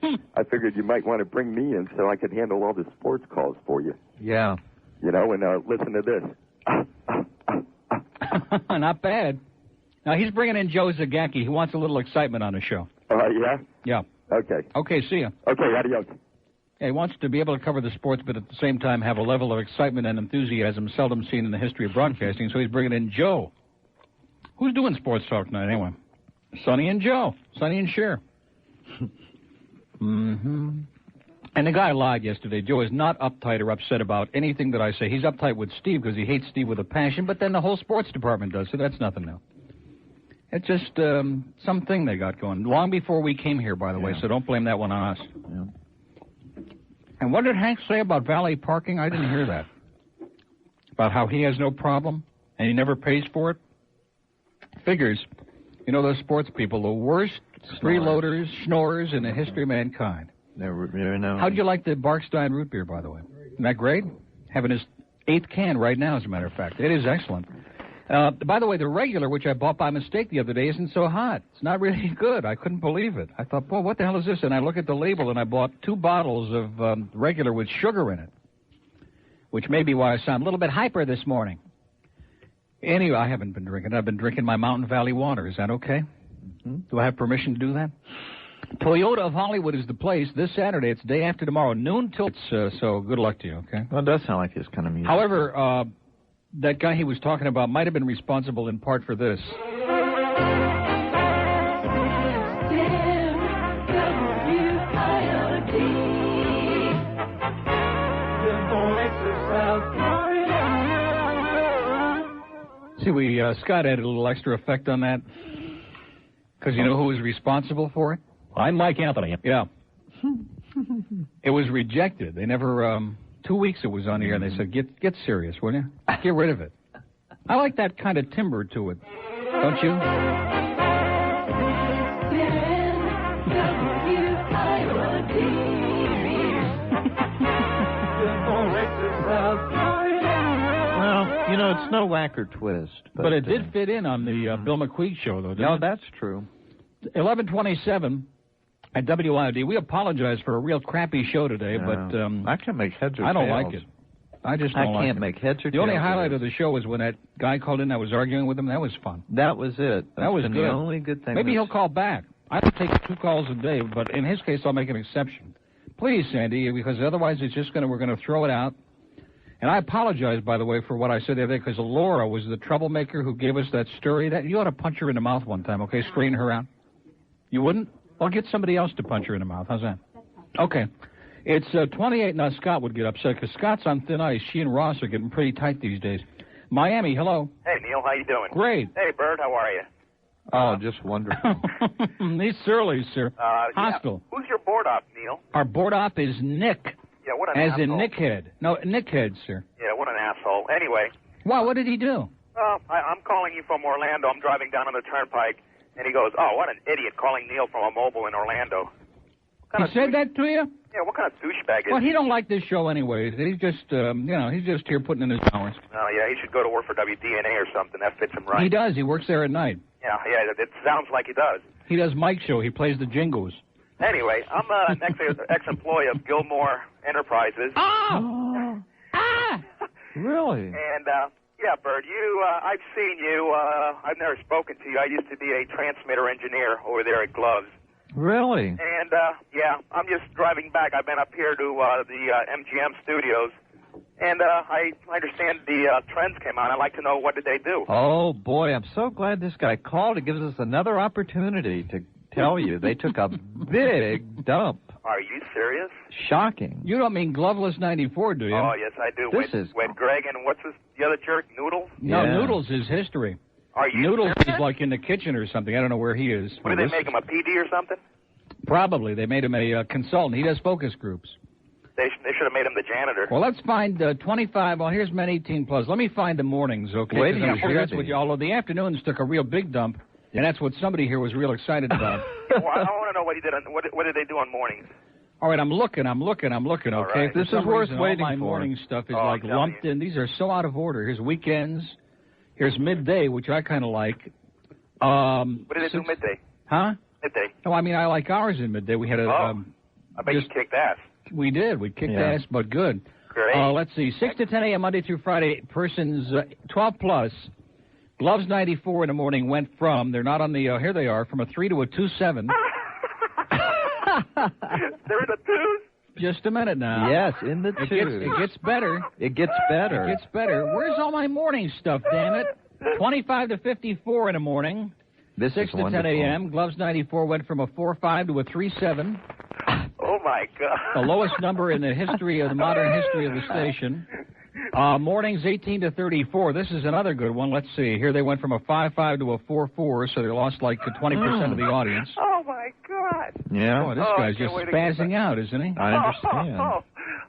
figured you might want to bring me in so I could handle all the sports calls for you.
Yeah.
You know, and listen to this.
Not bad. Now, he's bringing in Joe Zagacki. He wants a little excitement on the show.
Yeah?
Yeah.
Okay.
Okay, see ya.
Okay, adios.
Yeah, he wants to be able to cover the sports, but at the same time have a level of excitement and enthusiasm seldom seen in the history of broadcasting, so he's bringing in Joe. Who's doing sports talk tonight, anyway? Sonny and Joe. Sonny and Cher. Mm-hmm. And the guy lied yesterday. Joe is not uptight or upset about anything that I say. He's uptight with Steve because he hates Steve with a passion, but then the whole sports department does, so that's nothing new. It's just something they got going. Long before we came here, by the way, so don't blame that one on us.
Yeah.
And what did Hank say about valet parking? I didn't hear that. About how he has no problem and he never pays for it? Figures. You know those sports people, the worst freeloaders, schnorrers in the history of mankind. How'd you like the Barkstein root beer, by the way? Isn't that great? Having his 8th can right now, as a matter of fact. It is excellent. By the way, the regular, which I bought by mistake the other day, isn't so hot. It's not really good. I couldn't believe it. I thought, boy, what the hell is this? And I look at the label, and I bought 2 bottles of regular with sugar in it, which may be why I sound a little bit hyper this morning. Anyway, I haven't been drinking. I've been drinking my Mountain Valley water. Is that okay? Mm-hmm. Do I have permission to do that? Toyota of Hollywood is the place. This Saturday, it's day after tomorrow, noon till... so good luck to you, okay?
Well, it does sound like his kind of music.
However, that guy he was talking about might have been responsible in part for this. See, Scott added a little extra effect on that. Because you know who was responsible for it?
I'm Mike Anthony.
Yeah. It was rejected. They never... 2 weeks it was on the air, and they said, get serious, will you? Get rid of it. I like that kind of timbre to it. Don't you?
Well, you know, it's no whack or twist.
But it did fit in on the Bill McQueen show, though, didn't it?
No, that's true.
11:27 at WIOD. We apologize for a real crappy show today, but
I can make heads or
I don't
tails.
like it. I just don't like
can't
it.
make heads or tails.
The only highlight of the show was when that guy called in. I was arguing with him. That was fun.
That was it.
That was
been
good.
The only good thing.
Maybe he'll call back. I don't take 2 calls a day, but in his case, I'll make an exception. Please, Sandy, because otherwise we're going to throw it out. And I apologize, by the way, for what I said the other day, because Laura was the troublemaker who gave us that story. That you ought to punch her in the mouth one time, okay? Straighten her out. You wouldn't? Well, get somebody else to punch her in the mouth. How's that? Okay. It's 28. Now, Scott would get upset, because Scott's on thin ice. She and Ross are getting pretty tight these days. Miami, hello.
Hey, Neil, how you doing?
Great.
Hey, Bird, how are you?
Oh, just wonderful.
He's surly, sir. Hostile.
Yeah. Who's your board op, Neil?
Our board op is Nick.
Yeah, what an
As
asshole.
in Nick Head. No, Nick Head, sir.
Yeah, what an asshole. Anyway.
Wow, what did he do?
I'm calling you from Orlando. I'm driving down on the turnpike, and he goes, "Oh, what an idiot calling Neil from a mobile in Orlando."
He said that to you?
Yeah, what kind of douchebag is
Well, he don't like this show anyway. He's just, he's just here putting in his hours.
Oh, yeah, he should go to work for WDNA or something. That fits him right.
He does. He works there at night.
Yeah, it sounds like he does.
He does Mike's show. He plays the Jingles.
Anyway, I'm an ex-employee of Gilmore Enterprises.
Oh!
Really?
And, yeah, Bird, I've seen you. I've never spoken to you. I used to be a transmitter engineer over there at Gloves.
Really?
And, yeah, I'm just driving back. I've been up here to the MGM studios. And I understand the Trends came out. I'd like to know, what did they do?
Oh, boy, I'm so glad this guy called. It gives us another opportunity to tell you they took a big dump.
Are you serious?
Shocking.
You don't mean Gloveless 94, do you?
Oh, yes, I do. With Greg and what's the other jerk, Noodles?
No, Noodles is history.
Are you
Noodles
serious?
is like in the kitchen or something. I don't know where he is.
What, did they make him a PD or something?
Probably. They made him a consultant. He does focus groups.
They should have made him the janitor.
Well, let's find 25. Well, here's men 18 plus. Let me find the mornings, okay?
Wait,
I'm sure that's what although the afternoons took a real big dump, and that's what somebody here was real excited about.
Well, I want to know what he did. What did they do on mornings?
All right, I'm looking, okay?
Right.
This is
worth waiting
all my
for.
morning stuff is like lumped in. These are so out of order. Here's weekends. Here's midday, which I kind of like.
What did they do midday?
Huh?
Midday.
No, I mean, I like ours in midday. We had a...
I bet you kicked ass.
We did. We kicked ass, but good.
Great.
Let's see. 6 to 10 a.m. Monday through Friday. Persons 12 plus. Gloves 94 in the morning went from, they're not on the, here they are, from a 3 to a 2-7.
They're in the twos?
Just a minute now.
Yes, in the twos.
It gets better.
It gets better.
It gets better. Where's all my morning stuff, damn it? 25 to 54 in the morning.
This
6
is
to 10
wonderful.
a.m. Gloves 94 went from a 4.5 to a 3.7.
Oh, my God.
The lowest number in the history of the modern history of the station. Mornings 18 to 34. This is another good one. Let's see. Here they went from a 5.5 to a 4.4, so they lost like 20% of the audience.
Oh, my God.
Yeah.
Oh, this guy's just spazzing out, isn't he?
I understand.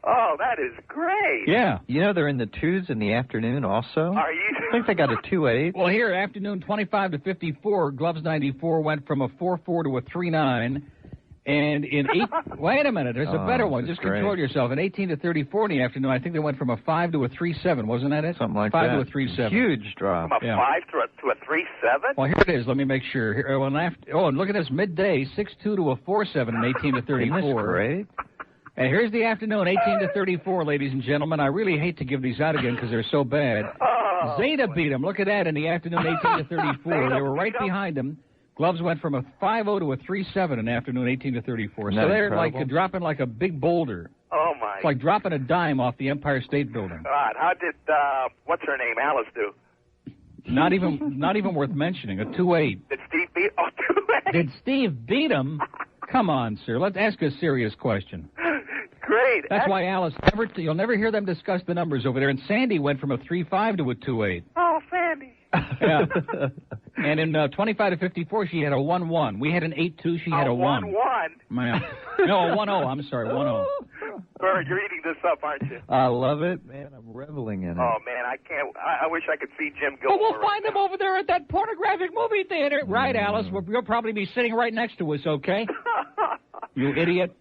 Oh, that is great.
Yeah.
You know they're in the twos in the afternoon also?
Are you?
I think they got a 2.8.
Well, here, afternoon 25 to 54, Gloves 94 went from a 4.4 to a 3.9. And in wait a minute, there's a better one. Just control yourself. In 18 to 34 in the afternoon, I think they went from a 5 to a 3.7. Wasn't that it?
Something like
5
that.
to a 3.7.
Huge drop.
From a 5 to a 3.7?
Well, here it is. Let me make sure. Here, and look at this. Midday, 6.2 to a 4.7 in 18 to 34.
Isn't this great?
And here's the afternoon, 18 to 34, ladies and gentlemen. I really hate to give these out again because they're so bad. Zeta beat them. Look at that in the afternoon, 18 to 34. They were right behind them. Gloves went from a 5.0 to a 3.7 in the afternoon, 18 to 34. So they're
incredible?
like dropping like a big boulder.
Oh, my.
It's like dropping a dime off the Empire State Building.
God, how did, what's her name, Alice do?
Not even worth mentioning, a 2.8.
Did Steve beat? Oh, 2.8.
Did Steve beat him? Come on, sir. Let's ask a serious question.
Great.
That's why Alice, you'll never hear them discuss the numbers over there. And Sandy went from a 3.5 to a 2.8.
Oh, Sandy.
Yeah. And in 25 to 54, she had a 1.1. We had an 8.2. She had a 1.
1-1?
No, a 1.0. I'm sorry, 1.0.
Bird, you're eating this up, aren't you?
I love it, man. I'm reveling in it.
Oh, man, I can't. I wish I could see Jim
Well,
Gilmore.
we'll find them over there at that pornographic movie theater. Right, Alice. You'll probably be sitting right next to us, okay? You idiot.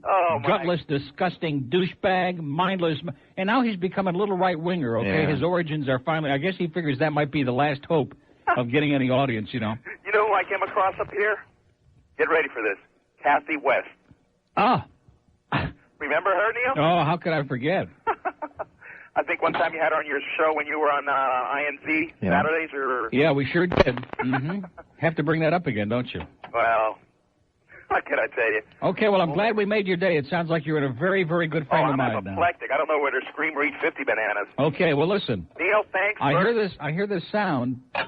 Oh, my.
Gutless, disgusting douchebag, mindless. And now he's becoming a little right-winger, okay?
Yeah.
His origins are finally, I guess he figures that might be the last hope of getting any audience, you know.
You know who I came across up here? Get ready for this. Kathy West.
Ah.
Remember her, Neil?
Oh, how could I forget?
I think one time you had her on your show when you were on INZ Saturdays, or...
Yeah, we sure did. Have to bring that up again, don't you?
Well, what can I tell you?
Okay, well, I'm glad we made your day. It sounds like you're in a very, very good frame of mind now.
I'm apoplectic. I don't know where to scream or eat 50 bananas.
Okay, well, listen.
Neil, thanks.
I hear this sound.
Have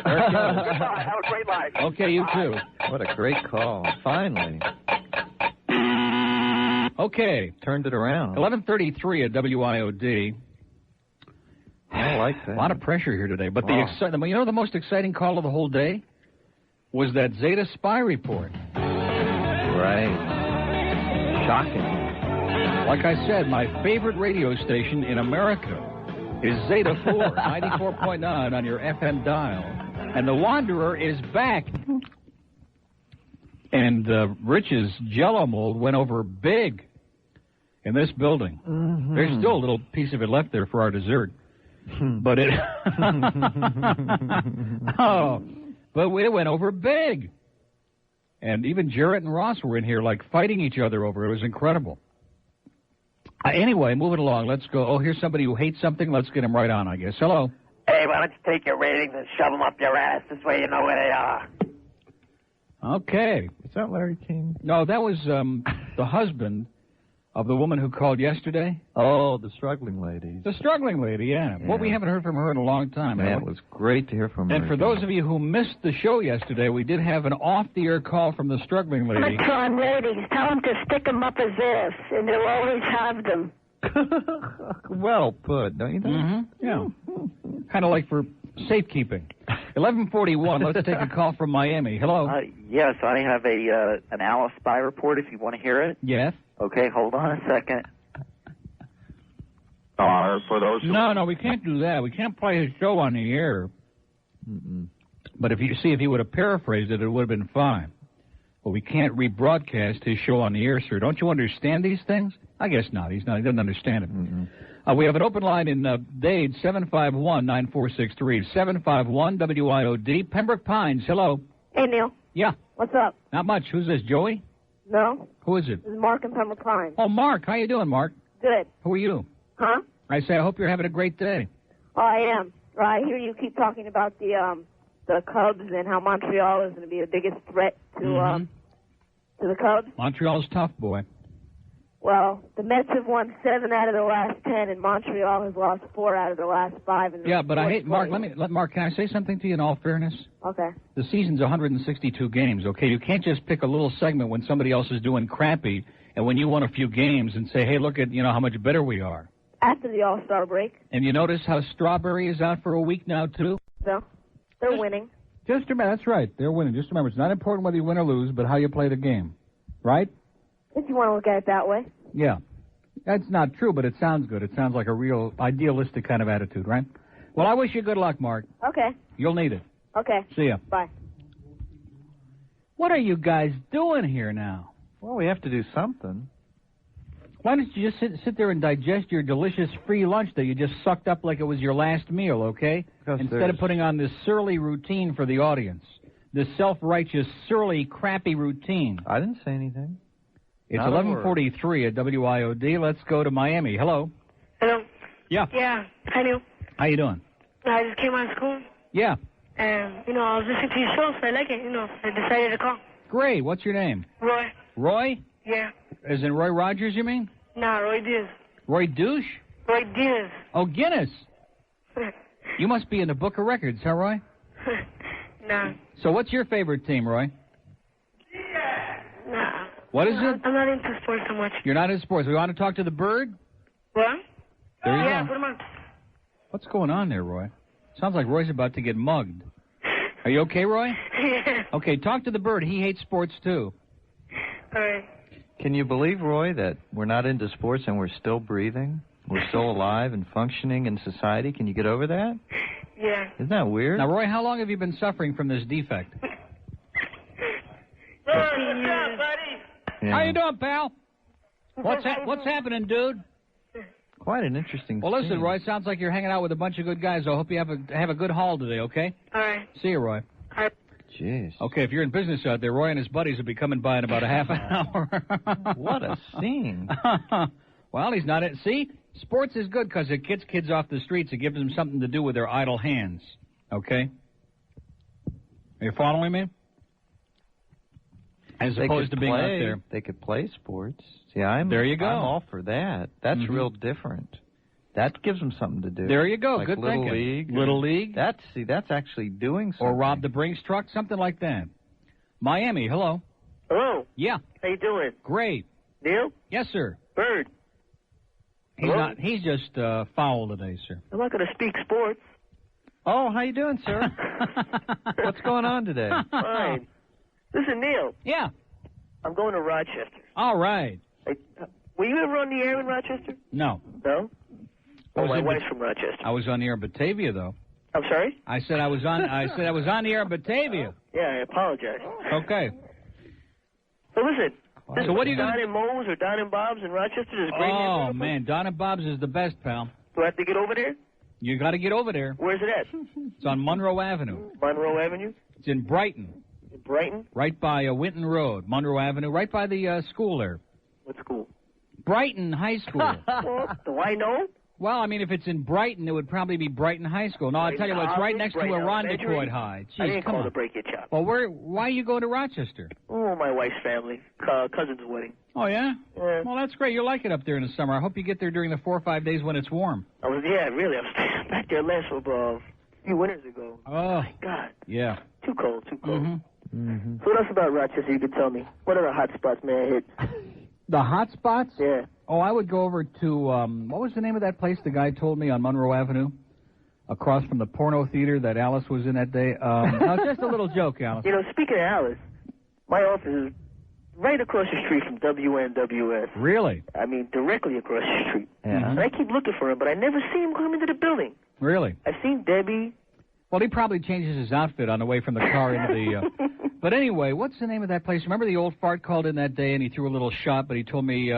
a great life.
Okay, you too.
What a great call. Finally.
Okay.
Turned it around.
11:33 at WIOD.
I like that.
A lot of pressure here today. But the most exciting call of the whole day was that Zeta spy report.
Right. Shocking.
Like I said, my favorite radio station in America is Zeta 4, 94.9 on your FM dial. And the Wanderer is back. And Rich's Jell-O mold went over big in this building. There's still a little piece of it left there for our dessert. But it... but it went over big. And even Jarrett and Ross were in here, like, fighting each other over it. It was incredible. Anyway, moving along. Let's go. Oh, here's somebody who hates something. Let's get him right on, I guess. Hello.
Hey, why don't you take your ratings and shove them up your ass? This way you know where they are.
Okay.
Is that Larry King?
No, that was the husband of the woman who called yesterday.
Oh, the struggling lady.
The struggling lady, yeah. Well, we haven't heard from her in a long time.
Man, it was great to hear from her.
And for those of you who missed the show yesterday, we did have an off-the-air call from the struggling lady.
Come on, ratings. Tell them to stick them up his ass, and they'll always have them.
Well put, don't you think?
Yeah. Kind of like for safekeeping. 11:41. Let's take a call from Miami. Hello.
Yes, I have an Alice spy report if you want to hear it.
Yes.
Okay, hold on a second.
For those who...
No, we can't do that. We can't play his show on the air. But if he would have paraphrased it, it would have been fine. But we can't rebroadcast his show on the air, sir. Don't you understand these things? I guess not. He doesn't understand it. We have an open line in Dade, 751-9463. 751 WIOD. Pembroke Pines, hello.
Hey, Neil.
Yeah.
What's up?
Not much. Who's this, Joey?
No.
Who is it?
This is Mark in Pembroke Pines.
Oh, Mark. How you doing, Mark?
Good.
Who are you?
Huh?
I say I hope you're having a great day.
Oh, I am. I hear you keep talking about the Cubs and how Montreal is going to be the biggest threat to the Cubs.
Montreal's tough, boy.
Well, the Mets have won 7 out of the last 10, and Montreal has lost 4 out of the last 5.
Yeah, but I hate Mark. Mark, can I say something to you in all fairness?
Okay.
The season's 162 games. Okay, you can't just pick a little segment when somebody else is doing crappy, and when you won a few games, and say, hey, look at how much better we are.
After the All-Star break.
And you notice how Strawberry is out for a week now too?
So they're winning.
Just remember, that's right. They're winning. Just remember, it's not important whether you win or lose, but how you play the game, right?
If you want to look at it that way.
Yeah. That's not true, but it sounds good. It sounds like a real idealistic kind of attitude, right? Well, I wish you good luck, Mark.
Okay.
You'll need it.
Okay.
See ya.
Bye.
What are you guys doing here now?
Well, we have to do something.
Why don't you just sit there and digest your delicious free lunch that you just sucked up like it was your last meal, okay? Instead of putting on this surly routine for the audience. This self-righteous, surly, crappy routine.
I didn't say anything.
It's 11:43 at WIOD. Let's go to Miami. Hello.
Hello.
Yeah.
Yeah. Hi, Neil.
How you doing?
I just came out of school.
Yeah.
And, I was listening to your show, so I like it. I decided to call.
Great. What's your name?
Roy.
Roy?
Yeah.
As in Roy Rogers, you mean?
Nah, Roy Diaz.
Roy Douche?
Roy Diaz.
Oh, Guinness. You must be in the book of records, huh, Roy?
Nah.
So what's your favorite team, Roy?
Nah.
What is it?
I'm not into sports so much.
You're not in sports. We want to talk to the bird?
What?
There you
yeah,
go.
put him on.
What's going on there, Roy? Sounds like Roy's about to get mugged. Are you okay, Roy?
Yeah.
Okay, talk to the bird. He hates sports, too.
All right.
Can you believe, Roy, that we're not into sports and we're still breathing? We're still alive and functioning in society? Can you get over that?
Yeah.
Isn't that weird?
Now, Roy, how long have you been suffering from this defect?
15 years.
Yeah.
How you doing, pal? What's happening, dude?
Quite an interesting
Well, listen,
scene.
Roy, sounds like you're hanging out with a bunch of good guys. I hope you have a good haul today, okay?
All right.
See you, Roy.
All right.
Jeez.
Okay, if you're in business out there, Roy and his buddies will be coming by in about a half an hour.
What a scene.
Well, he's not in. See? Sports is good because it gets kids off the streets. It gives them something to do with their idle hands. Okay? Are you following me? As opposed to being out there.
They could play sports. See,
there you go.
I'm all for that. That's real different. That gives them something to do.
There you go.
Like
Good
Little
thinking.
League.
Little League.
That's actually doing something.
Or rob the Brinks truck, something like that. Miami, hello.
Hello.
Yeah.
How you doing?
Great.
Neil?
Yes, sir.
Bird.
He's
Hello?
not. He's just foul today, sir.
I'm not going to speak sports.
Oh, how you doing, sir? What's going on today?
Fine. Listen, Neil.
Yeah.
I'm going to Rochester.
All right.
Were you ever on the air in Rochester?
No.
No? Oh, my wife's from Rochester.
I was on the air in Batavia, though.
I'm sorry?
I said I was on the air in Batavia.
Yeah, I apologize.
Okay.
So listen.
So what are you
Don and Moe's or Don and Bob's in Rochester? There's great
Oh, man. Don and Bob's is the best, pal.
Do I have to get over there?
You got to get over there.
Where's it at?
It's on Monroe Avenue.
Monroe Avenue?
It's in Brighton.
In Brighton?
Right by Winton Road, Monroe Avenue, right by the school there.
What school?
Brighton High School.
Well, do I know?
Well, I mean, if it's in Brighton, it would probably be Brighton High School. No, I'll tell you what, it's right next to Irondequoit High.
I
Jeez,
didn't
come
call
on.
to break your chop.
Well, why are you going to Rochester?
Oh, my wife's family. Cousin's wedding.
Oh, yeah?
Yeah.
Well, that's great. You'll like it up there in the summer. I hope you get there during the 4 or 5 days when it's warm.
Yeah, really. I was back there last a few winters ago.
Oh.
My God.
Yeah.
Too cold, too cold.
Mm-hmm.
So what else about Rochester you could tell me? What are the hot spots, man? Hit?
The hot spots?
Yeah.
Oh, I would go over to, what was the name of that place the guy told me on Monroe Avenue? Across from the porno theater that Alice was in that day. No, just a little joke, Alice.
You know, speaking of Alice, my office is right across the street from WNWS.
Really?
I mean, directly across the street.
Yeah.
And I keep looking for him, but I never see him come into the building.
Really?
I've seen Debbie.
Well, he probably changes his outfit on the way from the car into the... But anyway, what's the name of that place? Remember the old fart called in that day and he threw a little shot, but he told me,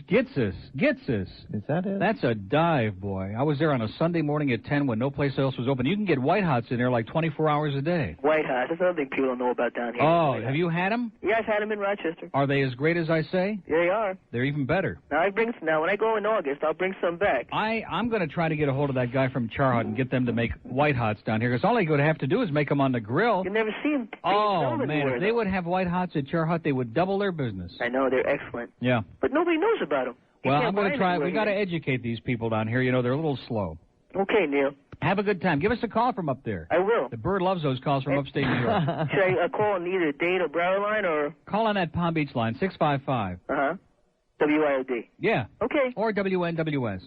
Gitsis.
Is that it?
That's a dive, boy. I was there on a Sunday morning at 10 when no place else was open. You can get White Hots in there like 24 hours a day.
White Hots. That's another thing people don't know about down here.
Oh, have you had them?
Yeah, I've had them in Rochester.
Are they as great as I say?
Yeah, they are.
They're even better.
Now, when I go in August, I'll bring some back.
I'm going to try to get a hold of that guy from Char Hut and get them to make White Hots down here, because all they would have to do is make them on the grill.
You never see them.
Oh, man, if they would have White Hots at Char Hut, they would double their business.
I know, they're excellent.
Yeah.
But nobody knows about them.
Well, I'm going to try. We got to educate these people down here. You know, they're a little slow.
Okay, Neil.
Have a good time. Give us a call from up there.
I will.
The Bird loves those calls from upstate New York.
Should I call on either Dade or Broward line or?
Call on that Palm Beach line, 655.
WIOD.
Yeah.
Okay.
Or WNWS.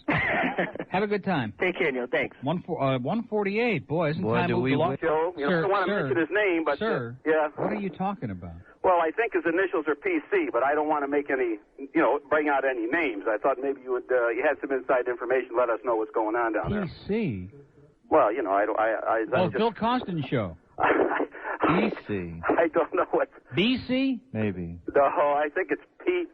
Have a good time.
Take care, Neil. Thanks.
148. Boy, isn't time moved along?
Joe, you know, I don't want to mention his name, but
sir,
yeah.
What are you talking about?
Well, I think his initials are PC, but I don't want to make any, bring out any names. I thought maybe you would, you had some inside information. Let us know what's going on down there.
PC.
Well,
Phil Costin show.
PC.
I don't know what.
BC?
Maybe.
No, I think it's PC.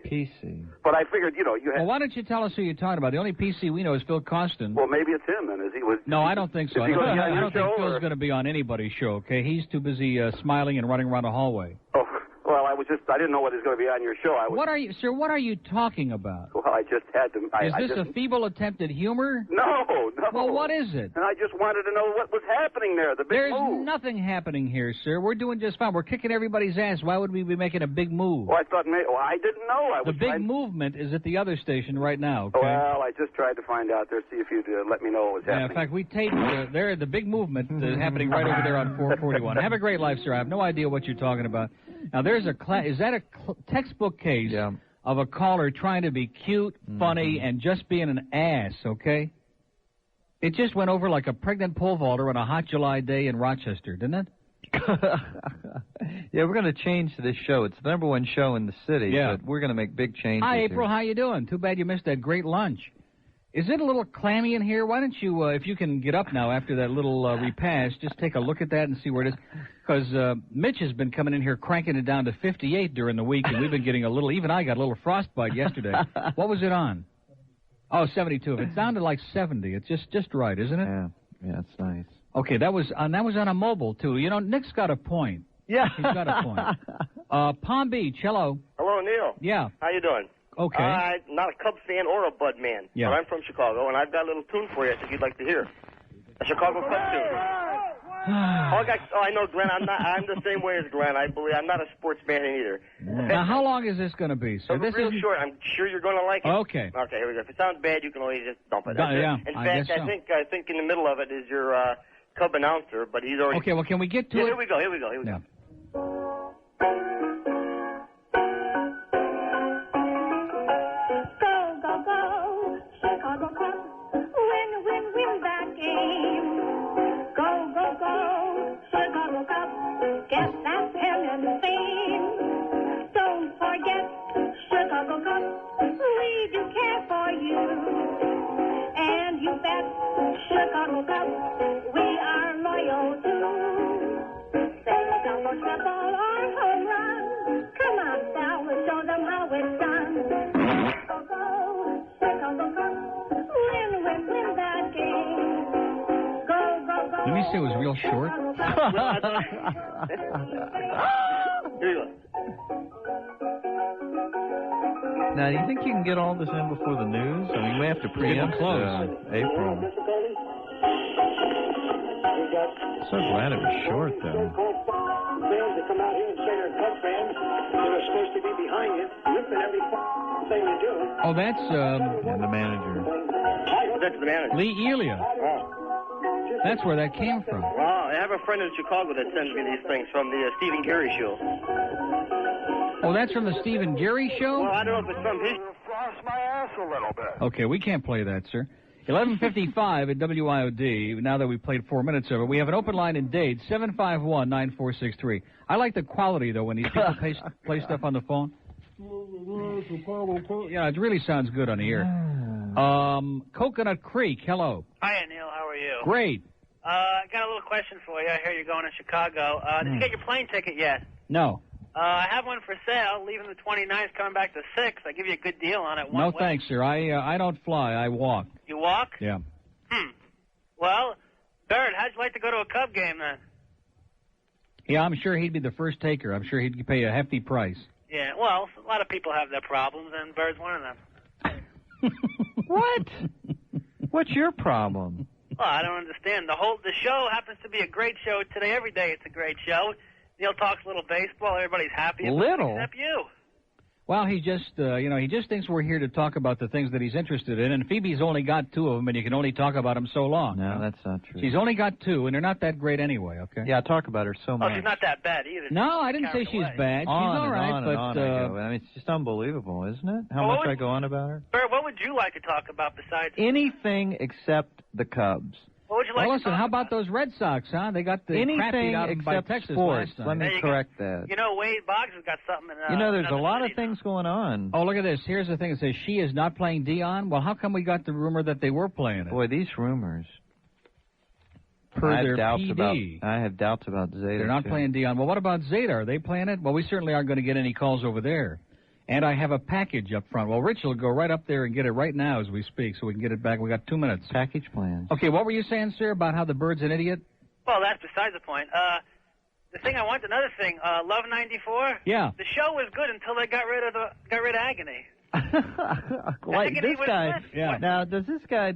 PC.
But I figured, you had.
Well, why don't you tell us who you're talking about? The only PC we know is Phil Costin.
Well, maybe it's him, then.
No, I don't think so. I don't think Phil's
or?
going to be on anybody's show, okay? He's too busy smiling and running around a hallway.
Oh, well, I didn't know what was going to be on your show.
What are you talking about?
Well, I just had to.
Is this a feeble attempt at humor?
No.
Well, what is it?
And I just wanted to know what was happening there, the big
There's
move.
nothing happening here, sir. We're doing just fine. We're kicking everybody's ass. Why would we be making a big move?
Well, I thought I didn't know.
The big movement is at the other station right now, okay?
Well, I just tried to find out there, see if you'd let me know what was happening.
Yeah, in fact, we taped the big movement happening right over there on 441. Have a great life, sir. I have no idea what you're talking about. Now, there's is that a textbooke case of a caller trying to be cute, funny, and just being an ass, okay? It just went over like a pregnant pole vaulter on a hot July day in Rochester, didn't it?
Yeah, we're going to change this show. It's the #1 show in the city, but we're going to make big changes.
Hi, April. How you doing? Too bad you missed that great lunch. Is it a little clammy in here? Why don't you, if you can get up now after that little repast, just take a look at that and see where it is. Because Mitch has been coming in here cranking it down to 58 during the week, and we've been getting even I got a little frostbite yesterday. What was it on? Oh, 72. If it's down to like 70, it's just right, isn't it?
Yeah, it's nice.
Okay, that was on a mobile, too. You know, Nick's got a point.
Yeah.
He's got a point. Palm Beach, hello.
Hello, Neil.
Yeah.
How you doing?
Okay.
Not a Cubs fan or a Bud man.
Yeah.
But I'm from Chicago, and I've got a little tune for you I think you'd like to hear. A Chicago Cubs tune. I know, Glenn. I'm the same way as Glenn. I believe I'm not a sports fan either.
Now, how long is this going to be, sir?
This is real short. I'm sure you're going to like it.
Okay.
Okay, here we go. If it sounds bad, you can always just dump it.
Yeah,
In
I
fact,
guess so.
I think in the middle of it is your Cub announcer, but he's already.
Okay, well, can we get to it?
Here we go.
Yeah.
Go, go, go, Chicago Cubs, win that game. Go, go, go, Chicago Cubs, get that pennant fame. Don't forget, Chicago Cubs, we do care for you. And you bet, Chicago Cubs, we are loyal too. Say double, triple, or home run. Come on, Sal, we'll show them how it's done. Go, go, Chicago Cubs, win that game. Go, go, go.
Let me say it was real short.
Here you go.
Now, do you think you can get all this in before the news? I mean, we have to preempt April. So glad it was short, though.
Fans that come out here and say they're Cubs fans, they're supposed to be behind you, ripping every thing you do.
Oh, that's
and the manager.
That's the manager.
Lee Elia. That's where that came from.
Wow, I have a friend in Chicago that sends me these things from the Stephen Gary show.
Oh, that's from the Stephen Gary show?
Well, I don't know if it's from his.
Frost my ass a little bit.
Okay, we can't play that, sir. 11:55 at WIOD. Now that we've played 4 minutes of it, we have an open line in Dade, 751-9463. I like the quality, though, when these people play stuff on the phone. Yeah, it really sounds good on the air. Coconut Creek, hello.
Hiya, Neil. How are you?
Great.
I got a little question for you. I hear you're going to Chicago. Did you get your plane ticket yet?
No.
I have one for sale, leaving the 29th, coming back the 6th. I give you a good deal on it.
No, thanks, sir. I don't fly. I walk.
You walk?
Yeah.
Well, Bert, how'd you like to go to a Cub game then?
Yeah, I'm sure he'd be the first taker. I'm sure he'd pay a hefty price.
Yeah, well, a lot of people have their problems, and Bert's one of them.
What? What's your problem?
Well, I don't understand. The show happens to be a great show today. Every day it's a great show. Neil talks a little baseball. Everybody's happy.
Little?
Except you.
Well, he just, he just thinks we're here to talk about the things that he's interested in, and Phoebe's only got 2 of them, and you can only talk about them so long.
No, that's not true.
She's only got 2, and they're not that great anyway, okay?
Yeah, I talk about her so much.
Oh, she's not that bad either.
No, I didn't say she's bad. She's all right,
on
but...
and on I go. I mean, it's just unbelievable, isn't it? How much I go on about her?
Bert, what would you like to talk about besides...
Anything except the Cubs.
What would you like
well,
to
listen,
talk
how about those Red Sox, huh? They got the crap beat out of them by Texas
sports.
last night.
Let me correct that.
You know, Wade Boggs has got something in
there's a lot of things going on.
Oh, look at this. Here's the thing. It says she is not playing Dion. Well, how come we got the rumor that they were playing it?
Boy, these rumors.
Per their PD.
I have doubts about Zeta.
They're not playing Dion. Well, what about Zeta? Are they playing it? Well, we certainly aren't going to get any calls over there. And I have a package up front. Well, Rich will go right up there and get it right now as we speak, so we can get it back. We got 2 minutes.
Package plans.
Okay, what were you saying, sir, about how the bird's an idiot?
Well, that's besides the point. The thing I want, another thing, Love 94.
Yeah.
The show was good until they got rid of Agony.
Like this guy.
Yeah.
Now, does this guy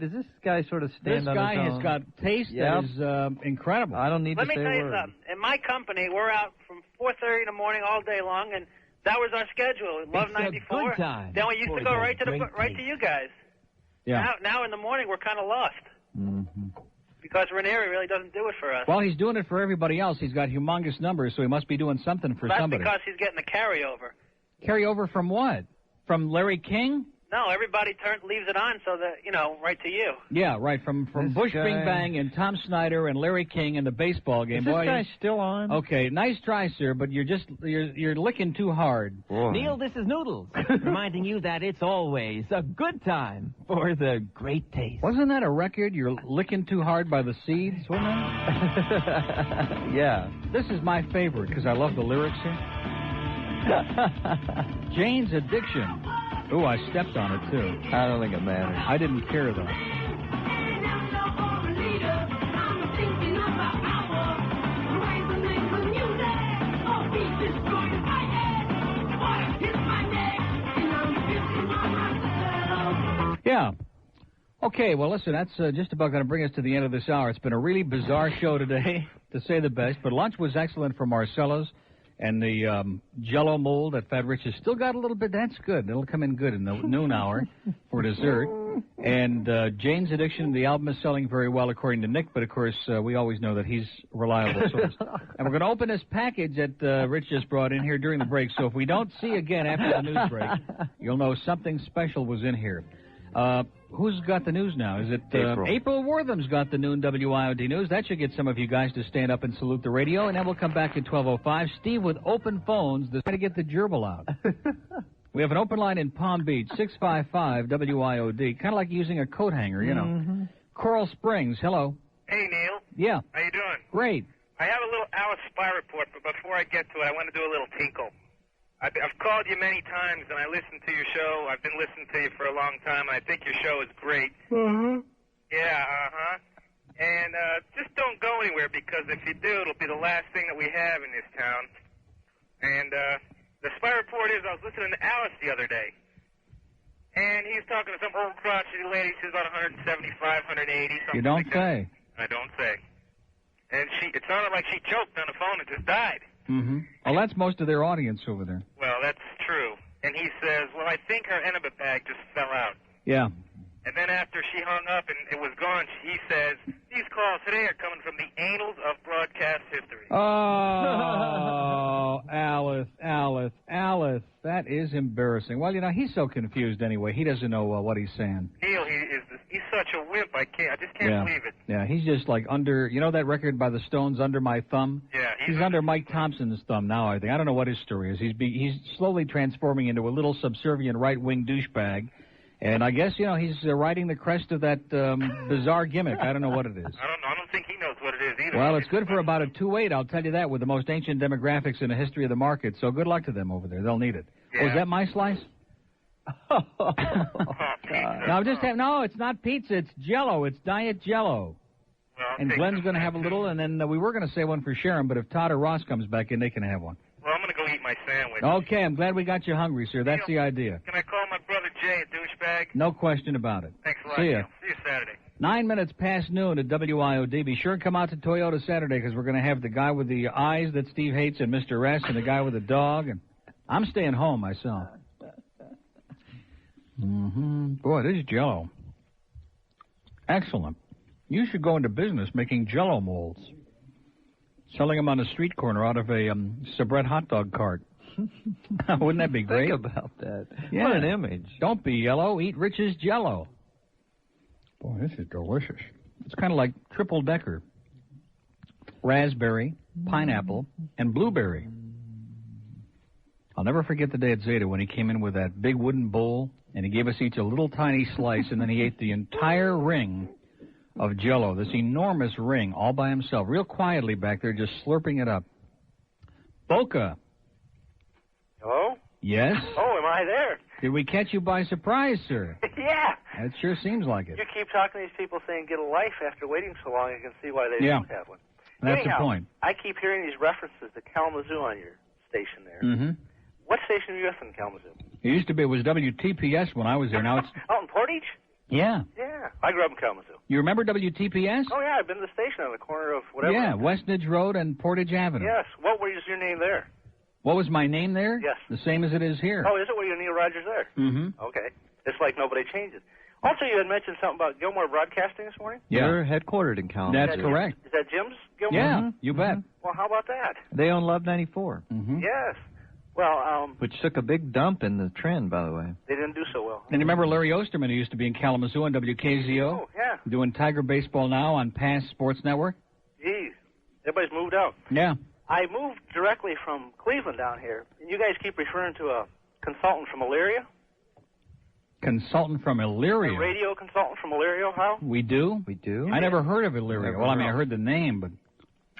sort of stand on his own?
This guy has got taste that is incredible.
I don't need
Let
to say
me tell you
a word.
something. In my company, we're out from 4:30 in the morning all day long, and that was our schedule. Love 94.
good time.
Then we used to go right to you guys.
Yeah.
Now in the morning we're kind of lost because Ranieri really doesn't do it for us.
Well, he's doing it for everybody else. He's got humongous numbers, so he must be doing something for somebody.
That's because he's getting a carryover.
Carryover from what? From Larry King?
No, everybody leaves it on so that, right to you.
Yeah, right, from Bush Bing Bang and Tom Snyder and Larry King in the baseball game.
Is this guy still on?
Okay, nice try, sir, but you're licking too hard.
Boy.
Neil, this is Noodles, reminding you that it's always a good time for the great taste.
Wasn't that a record? You're licking too hard by the seeds, wasn't it?
Yeah.
This is my favorite because I love the lyrics here. Jane's Addiction. Ooh, I stepped on it, too.
I don't think it matters.
I didn't care, though. Okay, well, listen, that's just about going to bring us to the end of this hour. It's been a really bizarre show today, to say the best, but lunch was excellent for Marcella's, and the Jell-O mold at Fat Rich's still got a little bit. That's good. It'll come in good in the noon hour for dessert. And Jane's Addiction, the album is selling very well, according to Nick, but, of course, we always know that he's a reliable source. And we're going to open this package that Rich just brought in here during the break, so if we don't see you again after the news break, you'll know something special was in here. Who's got the news now? Is it April Wortham's got the noon WIOD news? That should get some of you guys to stand up and salute the radio, and then we'll come back at 12:05. Steve with open phones to try to get the gerbil out. We have an open line in Palm Beach, 655 WIOD, kind of like using a coat hanger, you know.
Mm-hmm.
Coral Springs, hello.
Hey, Neil.
Yeah.
How you doing?
Great.
I have a little Alice Spy report, but before I get to it, I want to do a little tinkle. I've called you many times, and I listen to your show. I've been listening to you for a long time, and I think your show is great.
Mm-hmm.
Yeah, And just don't go anywhere, because if you do, it'll be the last thing that we have in this town. And the spy report is, I was listening to Alice the other day, and he was talking to some old crotchety lady. She's about 175, 180, something
You don't
like that.
say.
I don't say. And it sounded like she choked on the phone and just died.
Mm-hmm. Well, that's most of their audience over there.
Well, that's true. And he says, well, I think her enema bag just fell out.
Yeah.
And then after she hung up and it was gone, he says, these calls today are coming from the annals of broadcast history.
Oh, Alice. That is embarrassing. Well, you know, he's so confused anyway. He doesn't know what he's saying.
Neil, he's such a wimp. I just can't believe it.
Yeah, he's just like under, you know that record by the Stones, Under My Thumb?
Yeah.
He's under Mike Thompson's thumb now, I think. I don't know what his story is. He's slowly transforming into a little subservient right-wing douchebag. And I guess, you know, he's riding the crest of that bizarre gimmick. I don't know what it is.
I don't think he knows what it is either.
Well, it's good for about a 2.8, I'll tell you that, with the most ancient demographics in the history of the market. So good luck to them over there. They'll need it.
Yeah.
Oh, is that my slice? No, it's not pizza. It's Jell-O. It's Diet Jell-O.
Well,
and Glenn's going to have a little, and then we were going to say one for Sharon, but if Todd or Ross comes back in, they can have one.
Well, I'm going to go eat my sandwich.
Okay, I'm glad we got you hungry, sir. That's the idea.
Can I call my brother Jay a douchebag?
No question about it.
Thanks a lot.
See ya.
Neil. See you Saturday.
9 minutes past noon at WIOD. Be sure and come out to Toyota Saturday, because we're going to have the guy with the eyes that Steve hates and Mr. S, and the guy with the dog. And I'm staying home myself. Mm-hmm. Boy, this is Jell-O. Excellent. You should go into business making Jell-O molds. Selling them on a street corner out of a Sabrett hot dog cart. Wouldn't that be great?
Think about that.
Yeah.
What an image.
Don't be yellow. Eat Rich's Jell-O. Boy, this is delicious. It's kind of like triple decker. Raspberry, pineapple, and blueberry. I'll never forget the day at Zeta when he came in with that big wooden bowl, and he gave us each a little tiny slice, and then he ate the entire ring of Jell-O, this enormous ring, all by himself, real quietly back there, just slurping it up. Boca.
Hello?
Yes?
Oh, am I there?
Did we catch you by surprise, sir?
Yeah.
That sure seems like it.
You keep talking to these people saying get a life after waiting so long, you can see why they don't have one.
That's
Anyhow,
the point.
I keep hearing these references to Kalamazoo on your station there.
Mm-hmm.
What station are you with in Kalamazoo?
It used to be, it was WTPS when I was there. Now it's...
Out in Portage?
Yeah.
Yeah. I grew up in Kalamazoo.
You remember WTPS?
Oh, yeah. I've been to the station on the corner of whatever.
Yeah, Westnedge Road and Portage Avenue.
Yes. What was your name there?
What was my name there?
Yes.
The same as it is here.
Oh, is it? Were you Neil Rogers there?
Mm-hmm.
Okay. It's like nobody changes. Also, you had mentioned something about Gilmore Broadcasting this morning?
Yeah.
We're headquartered in Kalamazoo.
That's correct.
Is that Jim's Gilmore?
Yeah, you bet.
Well, how about that?
They own Love 94.
Mm-hmm.
Yes. Well,
which took a big dump in the trend, by the way.
they didn't do so well.
And you remember Larry Osterman, who used to be in Kalamazoo on WKZO?
Oh, yeah.
Doing Tiger Baseball now on Pass Sports Network?
Geez. Everybody's moved out.
Yeah.
I moved directly from Cleveland down here, and you guys keep referring to a consultant from Elyria.
Consultant from
A
Elyria.
radio consultant from Elyria, how?
We do?
We do?
I never heard of Elyria. Well, I mean, I heard the name, but...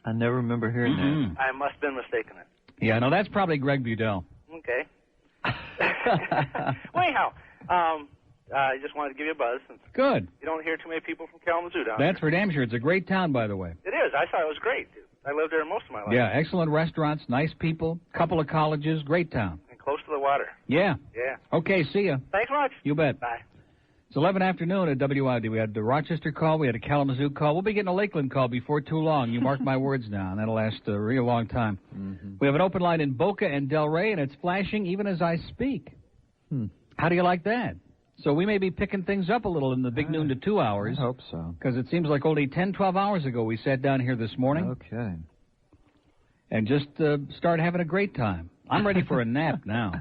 I never remember hearing that.
I must have been mistaken.
Yeah, no, that's probably Greg Budell.
Okay. Well, anyhow, I just wanted to give you a buzz. Since
Good.
you don't hear too many people from Kalamazoo down here.
That's for damn sure. It's a great town, by the way.
It is. I thought it was great. I lived there most of my life.
Yeah, excellent restaurants, nice people, couple of colleges, great town.
And close to the water.
Yeah.
Yeah.
Okay, see ya.
Thanks much.
You bet.
Bye.
It's 11 afternoon at WID. We had the Rochester call. We had a Kalamazoo call. We'll be getting a Lakeland call before too long. You mark my words now, and that'll last a real long time. We have an open line in Boca and Delray, and it's flashing even as I speak. How do you like that? So we may be picking things up a little in the big noon to 2 hours.
I hope so.
Because it seems like only 10, 12 hours ago we sat down here this morning.
Okay.
And just started having a great time. I'm ready for a nap now.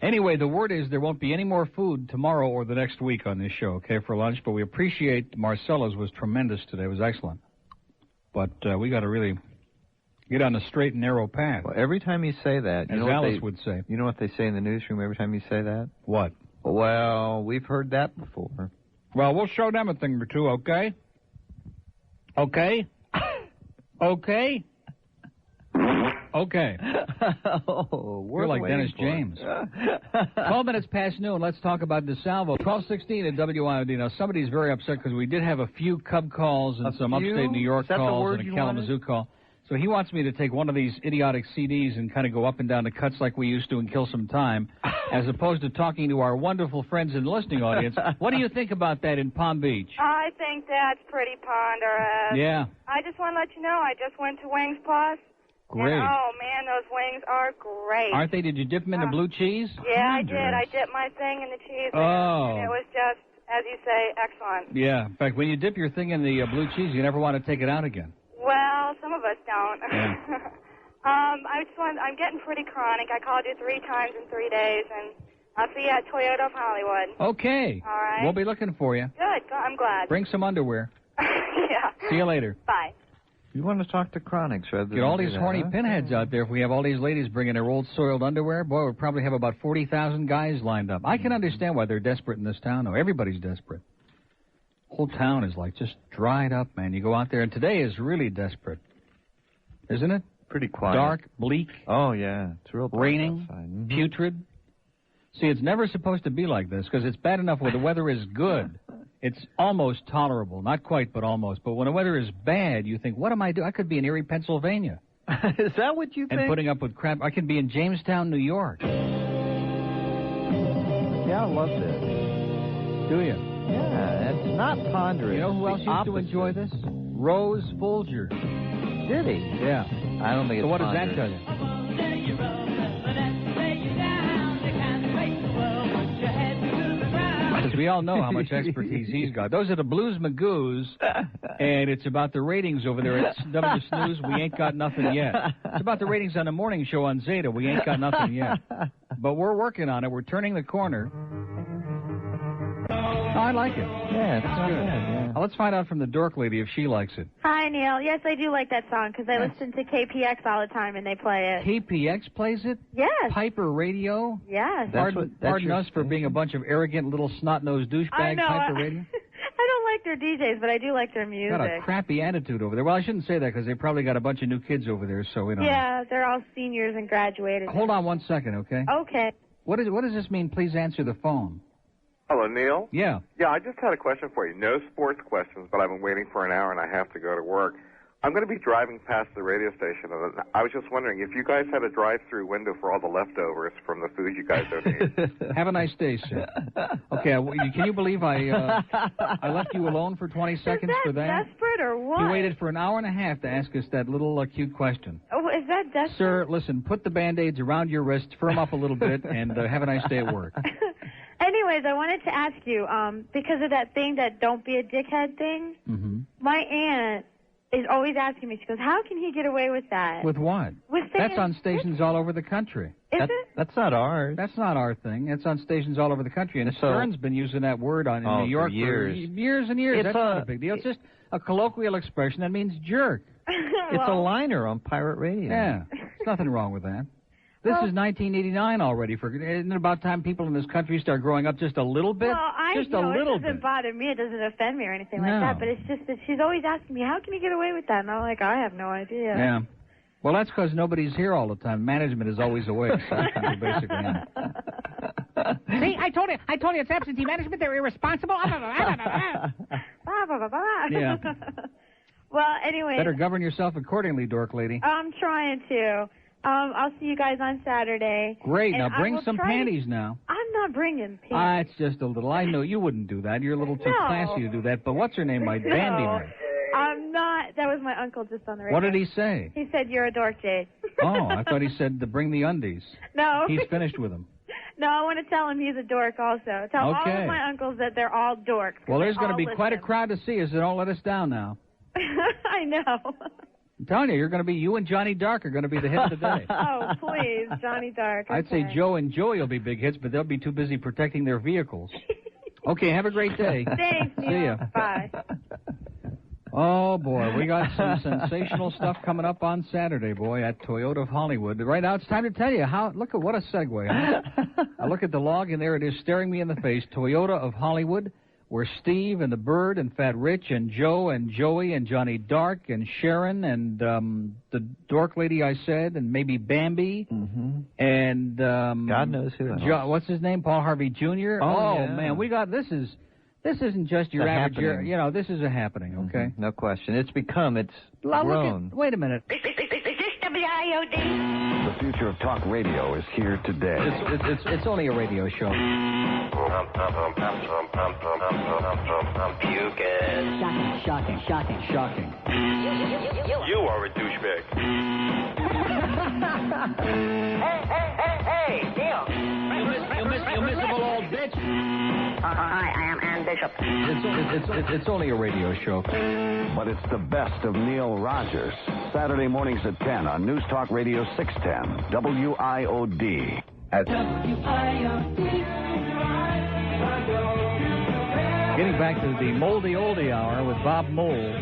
Anyway, the word is there won't be any more food tomorrow or the next week on this show, okay, for lunch. But we appreciate Marcella's was tremendous today. It was excellent. But we got to really get on the straight and narrow path.
Well, every time you say that,
as Alice would say.
You know what they say in the newsroom every time you say that?
What?
Well, we've heard that before.
Well, we'll show them a thing or two, okay? Okay? Okay? Okay. You're like Dennis James. 12 minutes past noon. Let's talk about DeSalvo. 12:16 at WIOD. Now, somebody's very upset because we did have a few Cub calls and some upstate New York calls and a Kalamazoo call. So he wants me to take one of these idiotic CDs and kind of go up and down the cuts like we used to and kill some time, as opposed to talking to our wonderful friends in the listening audience. What do you think about that in Palm Beach?
I think that's pretty ponderous.
Yeah.
I just want to let you know I just went to Wings Plus.
Great.
And, oh, man, those wings are great.
Aren't they? Did you dip them in the blue cheese?
Yeah, I did. I dipped my thing in the cheese.
Oh.
And it was just, as you say, excellent.
Yeah. In fact, when you dip your thing in the blue cheese, you never want to take it out again.
Well, some of us don't.
Yeah.
I'm getting pretty chronic. I called you 3 times in 3 days, and I'll see you at Toyota of Hollywood.
Okay.
All right.
We'll be looking for you.
Good. I'm glad.
Bring some underwear.
Yeah.
See you later.
Bye.
You want to talk to Chronics rather than
Get all these
do that,
horny
huh?
pinheads out there. If we have all these ladies bringing their old soiled underwear, boy, we'll probably have about 40,000 guys lined up. I can understand why they're desperate in this town, though. Everybody's desperate. Whole town is like just dried up, man. You go out there, and today is really desperate. Isn't it?
Pretty quiet.
Dark, bleak.
Oh, yeah. It's real dark
raining,
outside.
putrid. See, it's never supposed to be like this, because it's bad enough when the weather is good. It's almost tolerable. Not quite, but almost. But when the weather is bad, you think, what am I doing? I could be in Erie, Pennsylvania.
Is that what you think?
And putting up with crap. I could be in Jamestown, New York.
Yeah, I love this.
Do you?
Yeah, it's not ponderous.
You know who else used to enjoy this? Rose Folger.
Did he?
Yeah.
I don't think it's
So what does that
ponderous.
tell you? Because we all know how much expertise he's got. Those are the Blues Magoos, and it's about the ratings over there at W Snooze. We ain't got nothing yet. It's about the ratings on the morning show on Zeta. We ain't got nothing yet. But we're working on it. We're turning the corner. Oh, I like it.
Yeah, it's not bad, yeah.
Now, let's find out from the dork lady if she likes it.
Hi, Neil. Yes, I do like that song because I listen to KPX all the time and they play it.
KPX plays it?
Yes.
Piper Radio?
Yes.
Pardon us for being a bunch of arrogant little snot-nosed douchebags,
I know.
Piper Radio?
I don't like their DJs, but I do like their music.
Got a crappy attitude over there. Well, I shouldn't say that because they probably got a bunch of new kids over there, so we don't know.
Yeah, they're all seniors and graduated.
Hold on 1 second, okay?
Okay.
What does this mean? Please answer the phone.
Hello, Neil.
Yeah.
Yeah, I just had a question for you. No sports questions, but I've been waiting for an hour and I have to go to work. I'm going to be driving past the radio station, and I was just wondering if you guys had a drive-through window for all the leftovers from the food you guys don't eat.
Have a nice day, sir. Okay, can you believe I left you alone for 20 seconds for that?
Desperate or what?
You waited for an hour and a half to ask us that little cute question.
Oh, is that desperate?
Sir, listen, put the Band-Aids around your wrist, firm up a little bit, and have a nice day at work.
Anyways, I wanted to ask you, because of that thing, that don't be a dickhead thing, my aunt is always asking me, she goes, how can he get away with that?
With what?
With saying
That's on stations all over the country.
Is it?
That's not ours. That's not our thing. It's on stations all over the country. And Stern's been using that word in New York
for years.
for years and years.
It's
That's not a big deal. It's just a colloquial expression that means jerk.
It's a liner on pirate radio.
Yeah. There's nothing wrong with that. This is 1989 already. Isn't it about time people in this country start growing up just a little bit?
Well,
just
a
a little
it doesn't
bit.
bother me. It doesn't offend me or anything
No.
like that. But it's just that she's always asking me, how can you get away with that? And I'm like, I have no idea.
Yeah. Well, that's because nobody's here all the time. Management is always away. So that's what you're basically on.
See, I told you it's absentee management. They're irresponsible.
Yeah.
Well, anyway.
Better govern yourself accordingly, dork lady.
I'm trying to. I'll see you guys on Saturday.
Great.
And
Now bring some panties now.
I'm not bringing panties.
It's just a little. I know you wouldn't do that. You're a little too classy to do that. But what's her name? My bandy man.
I'm not. That was my uncle just on the radio.
What did he say?
He said, you're a dork, Jade.
Oh, I thought he said to bring the undies.
No.
He's finished with them.
No, I want to tell him he's a dork also. Tell all of my uncles that they're all dorks.
Well, there's going to be quite a crowd to see us, so don't let us down now.
I know.
I'm telling you, you and Johnny Dark are going to be the hit of the day.
Oh, please, Johnny Dark.
I'd say Joe and Joey will be big hits, but they'll be too busy protecting their vehicles. Okay, have a great day.
Thanks, Neil.
See ya.
Bye.
Oh, boy, we got some sensational stuff coming up on Saturday, boy, at Toyota of Hollywood. Right now, it's time to tell you how. Look at what a segue. Huh? I look at the log, and there it is staring me in the face. Toyota of Hollywood, where Steve and the Bird and Fat Rich and Joe and Joey and Johnny Dark and Sharon and the dork lady I said, and maybe Bambi, and
God knows who else.
what's his name? Paul Harvey Jr.
Yeah.
Man, we got this isn't just your average, this is a happening, okay?
No question. It's grown.
Wait a minute.
Is this WIOD?
The future of talk radio is here today.
It's only a radio show. Shocking.
You are a douchebag.
Hey, Neil.
You miserable old bitch.
Hi, I am Ann Bishop.
It's only a radio show.
But it's the best of Neil Rogers. Saturday mornings at 10 on News Talk Radio 610, WIOD.
Getting back to the Moldy Oldie Hour with Bob Mould.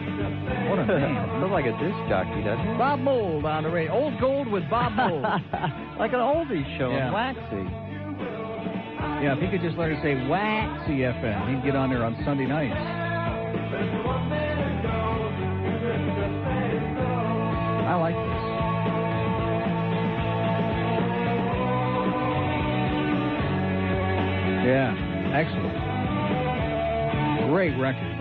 What a name.
Looks like a disc jockey, doesn't it?
Bob Mould on the radio. Old Gold with Bob Mould.
Like an oldie show, waxy.
Yeah, if he could just learn to say waxy FM, he'd get on there on Sunday nights. I like this. Yeah, excellent. Great record.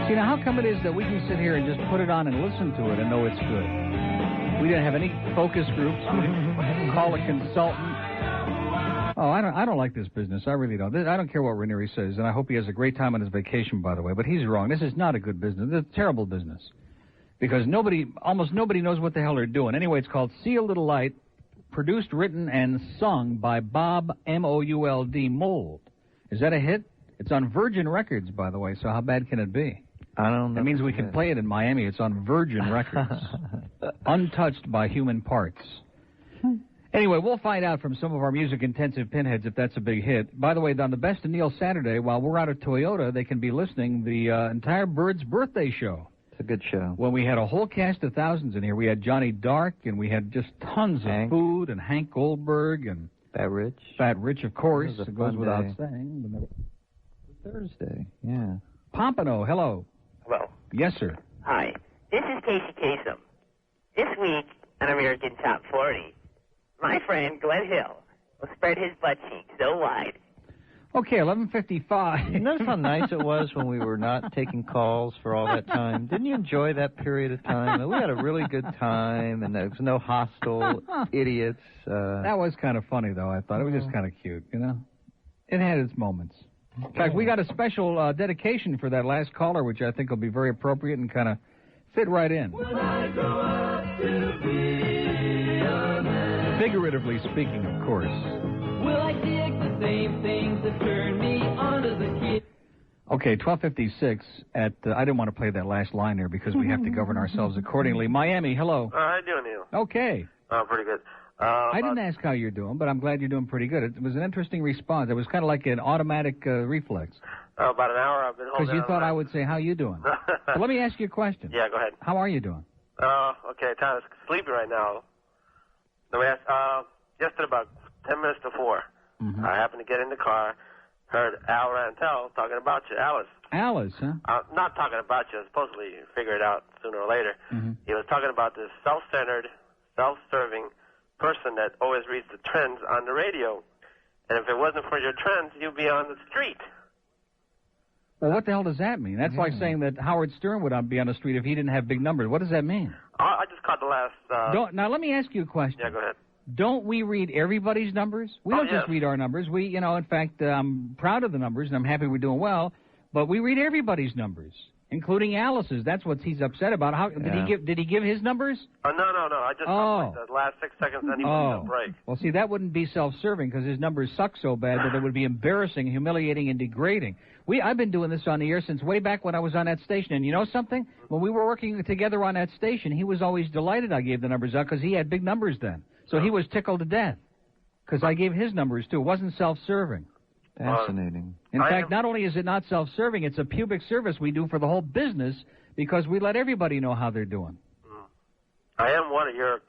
See, now how come it is that we can sit here and just put it on and listen to it and know it's good? We didn't have any focus groups. We didn't call a consultant. Oh, I don't like this business. I really don't. I don't care what Ranieri says, and I hope he has a great time on his vacation, by the way. But he's wrong. This is not a good business. It's a terrible business. Because almost nobody knows what the hell they're doing. Anyway, it's called See a Little Light, produced, written, and sung by Bob Mould Mould. Is that a hit? It's on Virgin Records, by the way, so how bad can it be?
I don't know.
That means we can play it in Miami. It's on Virgin Records. Untouched by human parts. Anyway, we'll find out from some of our music-intensive pinheads if that's a big hit. By the way, on the Best of Neil Saturday, while we're out at Toyota, they can be listening the entire Bird's birthday show.
It's a good show.
Well, we had a whole cast of thousands in here. We had Johnny Dark, and we had just tons of food, and Hank Goldberg, and
Fat Rich.
Fat Rich, of course. It goes without saying.
Thursday, yeah.
Pompano, hello.
Hello.
Yes, sir.
Hi. This is Casey Kasem. This week on American Top 40, my friend Glenn Hill will spread his butt cheeks so wide.
Okay, 11:55.
You notice how nice it was when we were not taking calls for all that time? Didn't you enjoy that period of time? We had a really good time, and there was no hostile idiots.
That was kind of funny, though, I thought. It was just kind of cute, you know? It had its moments. In fact, we got a special dedication for that last caller, which I think will be very appropriate and kind of fit right in. Figuratively speaking, of course.
Will I dig the same things that turned me on as a kid?
Okay, 12:56 at, I didn't want to play that last line there because we have to govern ourselves accordingly. Miami, hello.
How you doing, Neil?
Okay.
Pretty good.
I didn't ask how you're doing, but I'm glad you're doing pretty good. It was an interesting response. It was kind of like an automatic reflex.
About an hour I've been holding
because you thought I would say, how you doing? So let me ask you a question.
Yeah, go ahead.
How are you doing?
Okay, kind of sleepy right now. Let me ask, yesterday about 10 minutes to 4, I happened to get in the car, heard Al Rantel talking about you, Alice.
Alice, huh?
Not talking about you, supposedly figure it out sooner or later. He was talking about this self-centered, self-serving person that always reads the trends on the radio. And if it wasn't for your trends, you'd be on the street.
Well, what the hell does that mean? That's like saying that Howard Stern would be on the street if he didn't have big numbers. What does that mean?
I just caught the last...
Now, let me ask you a question.
Yeah, go ahead.
Don't we read everybody's numbers? We don't just read our numbers. We, in fact, I'm proud of the numbers, and I'm happy we're doing well, but we read everybody's numbers, including Alice's. That's what he's upset about. How did he give his numbers?
No. I just caught the last 6 seconds, then he went to a break.
Well, see, that wouldn't be self-serving because his numbers suck so bad that it would be embarrassing, humiliating, and degrading. I've been doing this on the air since way back when I was on that station. And you know something? When we were working together on that station, he was always delighted I gave the numbers out because he had big numbers then. So he was tickled to death because I gave his numbers, too. It wasn't self-serving.
Fascinating.
In fact, not only is it not self-serving, it's a pubic service we do for the whole business because we let everybody know how they're doing.
I am one of your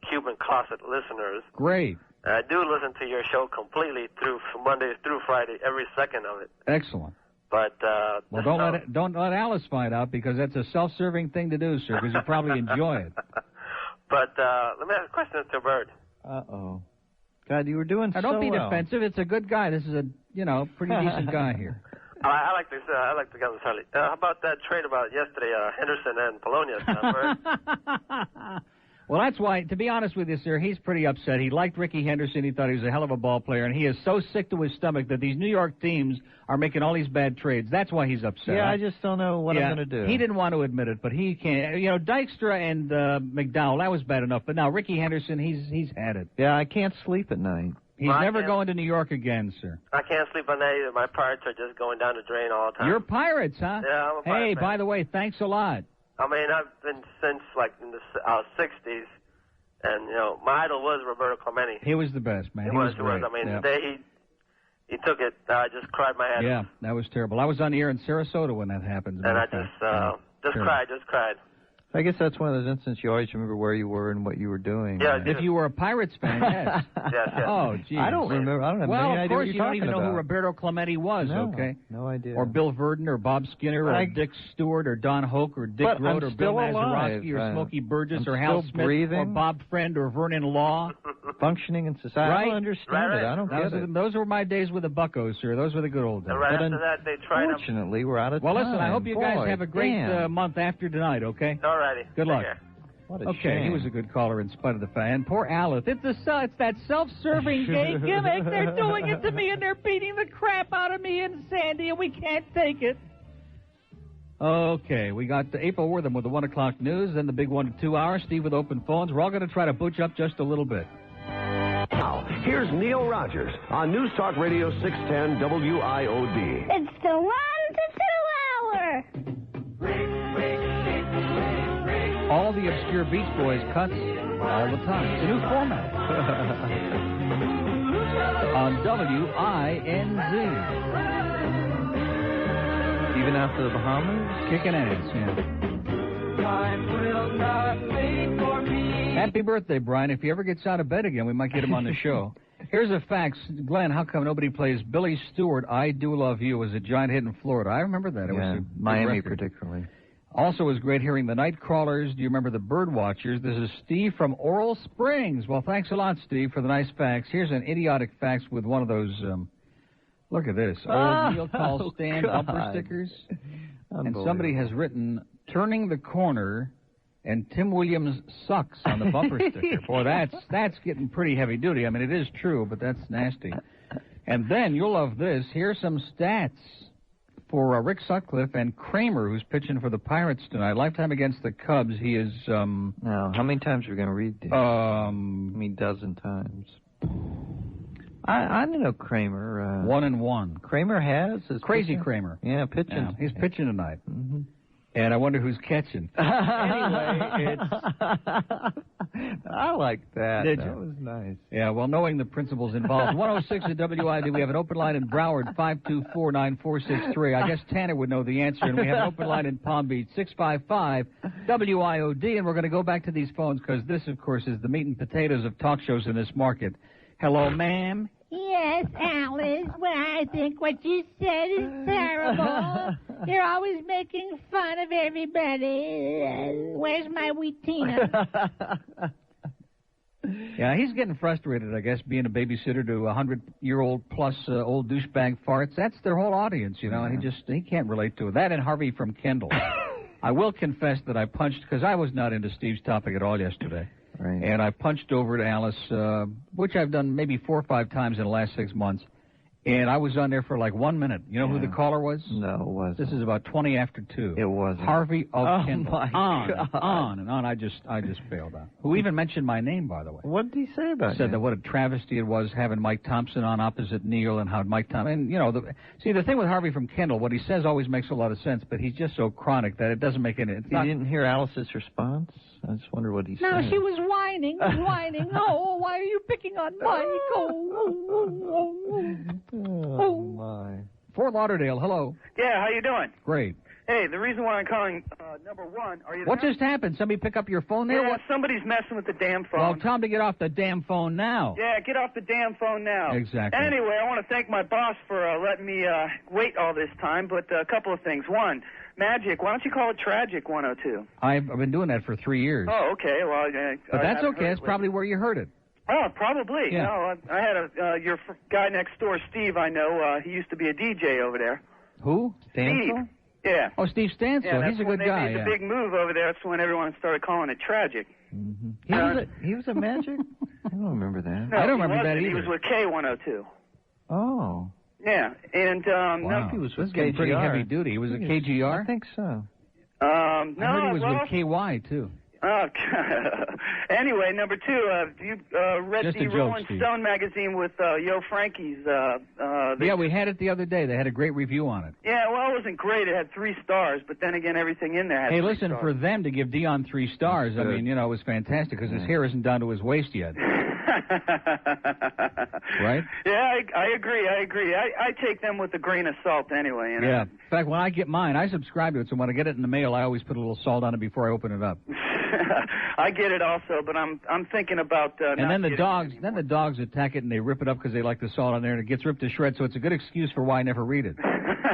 Cuban closet listeners.
Great.
And I do listen to your show completely from Monday through Friday, every second of it.
Excellent.
But
well, don't let Alice find out because that's a self-serving thing to do, sir, because you probably enjoy it.
But let me ask a question to Bird.
Uh-oh. God, you were doing so well.
Don't be defensive. It's a good guy. This is a, pretty decent guy here.
I like this. I like the guy with Charlie. How about that trade about yesterday, Henderson and Polonius? Bird?
Well, that's why, to be honest with you, sir, he's pretty upset. He liked Ricky Henderson. He thought he was a hell of a ball player, and he is so sick to his stomach that these New York teams are making all these bad trades. That's why he's upset.
Yeah, I just don't know what I'm going to do.
He didn't want to admit it, but he can't. Dykstra and McDowell, that was bad enough. But now Ricky Henderson, he's had it.
Yeah, I can't sleep at night.
He's never going to New York again, sir.
I can't sleep at night. My Pirates are just going down the drain all the time.
You're Pirates, huh?
Yeah, I'm a Pirate
Hey,
fan.
by the way, thanks a lot.
I mean, I've been since, in the 60s. And, my idol was Roberto Clemente.
He was the best, man.
He was. I mean, the day he took it, I just cried my head.
Yeah, that was terrible. I was on the air in Sarasota when that happened.
And I just cried.
I guess that's one of those instances you always remember where you were and what you were doing.
Yeah,
if you were a Pirates fan, yes.
Yes.
Oh, geez.
I don't remember. I don't have any idea
of course,
what you're
you don't even know
about.
who Roberto Clemente was, okay?
No idea.
Or Bill Verdon, or Bob Skinner, or Dick Stewart, or Don Hoke, or Dick Grote, or Bill Mazeroski, or Smokey Burgess, or Hal Smith, or Bob Friend, or Vernon Law.
Functioning in society.
Right?
I don't understand it. I don't get it.
Those were my days with the Buccos, sir. Those were the good old days.
And right after that, they tried them.
Fortunately, we're out of time.
Well, listen, I hope you guys have a great month after tonight, okay?
All righty.
Good luck.
What a
Okay,
shame.
he was a good caller in spite of the fact. And poor Alice. It's that self-serving gay gimmick. They're doing it to me, and they're beating the crap out of me and Sandy, and we can't take it. Okay, we got April Wortham with the 1 o'clock news, then the big 1 to 2 hour. Steve with open phones. We're all going to try to butch up just a little bit.
Now, here's Neil Rogers on News Talk Radio 610 WIOD.
It's the 1 to 2 hour.
All the obscure Beach Boys cuts all the time. It's a new format. On WINZ.
Even after the Bahamas?
Kicking ass, yeah. Happy birthday, Brian. If he ever gets out of bed again, we might get him on the show. Here's a fact. Glenn, how come nobody plays Billy Stewart, I Do Love You, was a giant hit in Florida? I remember that. It was a
Miami
record.
particularly.
Also, it was great hearing the Night Crawlers. Do you remember the Bird Watchers? This is Steve from Oral Springs. Well, thanks a lot, Steve, for the nice facts. Here's an idiotic fact with one of those, look at this, old Neil Call stand bumper stickers. And somebody has written, Turning the Corner, and Tim Williams sucks on the bumper sticker. Boy, that's getting pretty heavy duty. I mean, it is true, but that's nasty. And then, you'll love this, here's some stats for Rick Sutcliffe and Kramer, who's pitching for the Pirates tonight. Lifetime against the Cubs. He is,
Now, how many times are we going to read these? I mean, dozen times. I don't know Kramer.
1-1.
Kramer has?
Crazy
pitching?
Kramer.
Yeah, pitching.
Yeah, he's pitching tonight.
Mm-hmm.
And I wonder who's catching. Anyway,
I like that.
Did
that
you?
was nice.
Yeah, well, knowing the principles involved. 106 at WID. We have an open line in Broward, 524-9463. I guess Tanner would know the answer. And we have an open line in Palm Beach, 655-WIOD. And we're going to go back to these phones because this, of course, is the meat and potatoes of talk shows in this market. Hello, ma'am.
Yes, Alice. Well, I think what you said is terrible. You're always making fun of everybody. Where's my Wheatina?
Yeah, he's getting frustrated, I guess, being a babysitter to 100-year-old plus old douchebag farts. That's their whole audience, you know, and he can't relate to it. That and Harvey from Kendall. I will confess that I punched, because I was not into Steve's topic at all yesterday.
Right.
And I punched over to Alice, which I've done maybe 4 or 5 times in the last 6 months. And I was on there for like 1 minute. You know who the caller was?
No, it wasn't.
This is about 20 after 2.
It wasn't.
Harvey of Kendall.
My God.
On and on. I just failed out. Who even mentioned my name, by the way?
What did he say about
Said
you?
that what a travesty it was having Mike Thompson on opposite Neil, and how Mike Thompson... And, you know, the thing with Harvey from Kendall, what he says always makes a lot of sense, but he's just so chronic that it doesn't make any...
You didn't hear Alice's response? I just wonder what he said.
No, she was whining. Oh, why are you picking on Mike?
Oh, my.
Fort Lauderdale, hello.
Yeah, how you doing?
Great.
Hey, the reason why I'm calling, number one, are you
What
there?
just happened? Somebody pick up your phone there?
Yeah,
What?
somebody's messing with the damn phone.
Well, tell him to get off the damn phone now.
Yeah, get off the damn phone now.
Exactly.
Anyway, I want to thank my boss for letting me wait all this time, but a couple of things. One, Magic, why don't you call it Tragic 102?
I've been doing that for 3 years.
Oh, okay. Well,
But that's okay. That's probably where you heard it.
Oh, probably.
Yeah.
No, I had your guy next door, Steve, I know. He used to be a DJ over there.
Who?
Steve. Yeah.
Oh, Steve Stansel.
Yeah,
He's a good guy.
When they made the big move over there, that's when everyone started calling it Tragic.
He was a Magic? I don't remember that.
No,
I don't
he
remember that
wasn't.
either.
He was with K102.
Oh.
Yeah, and
Wow.
He was
This
with
is getting pretty
KGR.
heavy duty. He was a KGR?
I think so.
no,
I heard he was
well,
with KY, too.
Anyway, number two, you read
Just
the
a joke,
Rolling
Steve.
Stone magazine with Yo Frankie's.
Yeah, we had it the other day. They had a great review on it.
Yeah, well, it wasn't great. It had 3 stars, but then again, everything in there had
Hey,
3
listen,
stars.
for them to give Dion 3 stars, I
Good.
mean, you know, it was fantastic because his hair isn't down to his waist yet. Right?
Yeah, I agree. I take them with a grain of salt anyway. You know?
Yeah. In fact, when I get mine, I subscribe to it, so when I get it in the mail, I always put a little salt on it before I open it up.
I get it also, but I'm thinking about.
And then the dogs attack it and they rip it up because they like the salt on there, and it gets ripped to shreds. So it's a good excuse for why I never read it.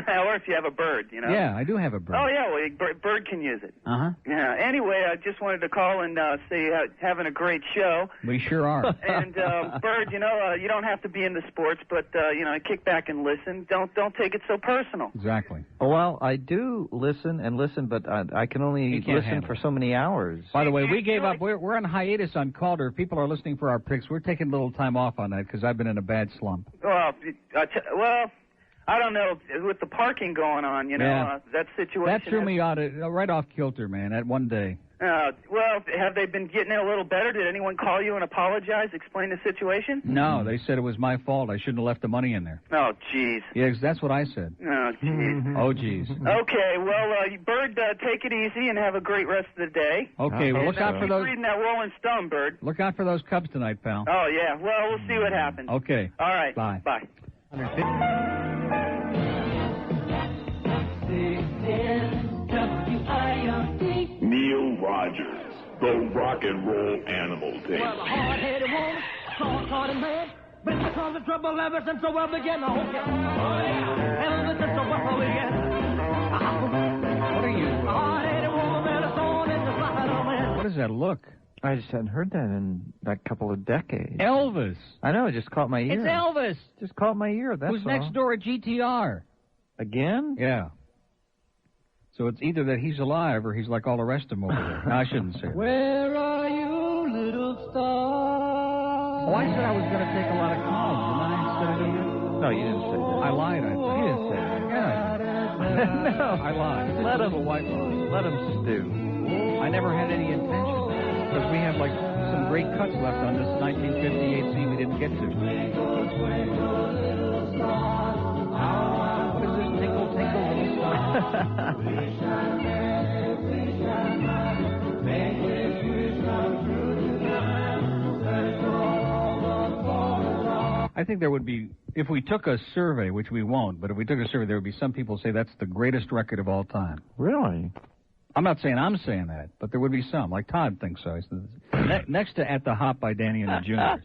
Or if you have a bird, you know.
Yeah, I do have a bird.
Oh yeah, well, bird can use it.
Uh-huh.
Yeah. Anyway, I just wanted to call and say having a great show.
We sure are.
And Bird, you know, you don't have to be into sports, but you know, kick back and listen. Don't take it so personal.
Exactly.
Well, I do listen, but I can only listen for so many hours.
By the way, we gave up. We're on hiatus on Calder. People are listening for our picks. We're taking a little time off on that because I've been in a bad slump.
Well, I don't know. With the parking going on, you know, that situation.
That threw me right off kilter, man, that one day.
Well, have they been getting it a little better? Did anyone call you and apologize, explain the situation?
No, they said it was my fault. I shouldn't have left the money in there.
Oh, jeez.
Yeah, that's what I said.
Oh, jeez.
Oh, jeez.
Okay, well, Bird, take it easy and have a great rest of the day.
Okay, well, look out for
Keep
those.
reading that Rolling Stone, Bird.
Look out for those Cubs tonight, pal.
Oh, yeah. Well, we'll see what happens.
Okay.
All right.
Bye.
Bye.
Neil Rogers, the rock and roll animal tape.
Well, a hard-headed woman, soft-hearted man, been the cause of trouble ever since the world began. I hope you ever since the world began.
What are you?
A hard-headed woman, been a thorn in the side of man.
What does that look?
I just hadn't heard that in that couple of decades.
Elvis.
I know, it just caught my ear.
It's Elvis.
Just caught my ear, that's
Who's
all.
next door at GTR?
Again?
Yeah. So it's either that he's alive or he's like all the rest of them over there. No, I shouldn't say that.
Where are you, little star?
Oh, I said I was going to take a lot of calls, didn't I? Instead of you?
No, you didn't say that.
I lied, I think.
You didn't say that.
Yeah.
No.
I lied.
Let him,
white lie.
let him stew.
I never had any intention. Because we have, like, some great cuts left on this 1958 scene we didn't get to. What is this? Tinkle, tinkle, little star? I think there would be, if we took a survey, which we won't, but if we took a survey, there would be some people say that's the greatest record of all time.
Really?
I'm not saying I'm saying that, but there would be some. Like Todd thinks so. Next to At the Hop by Danny and the Juniors.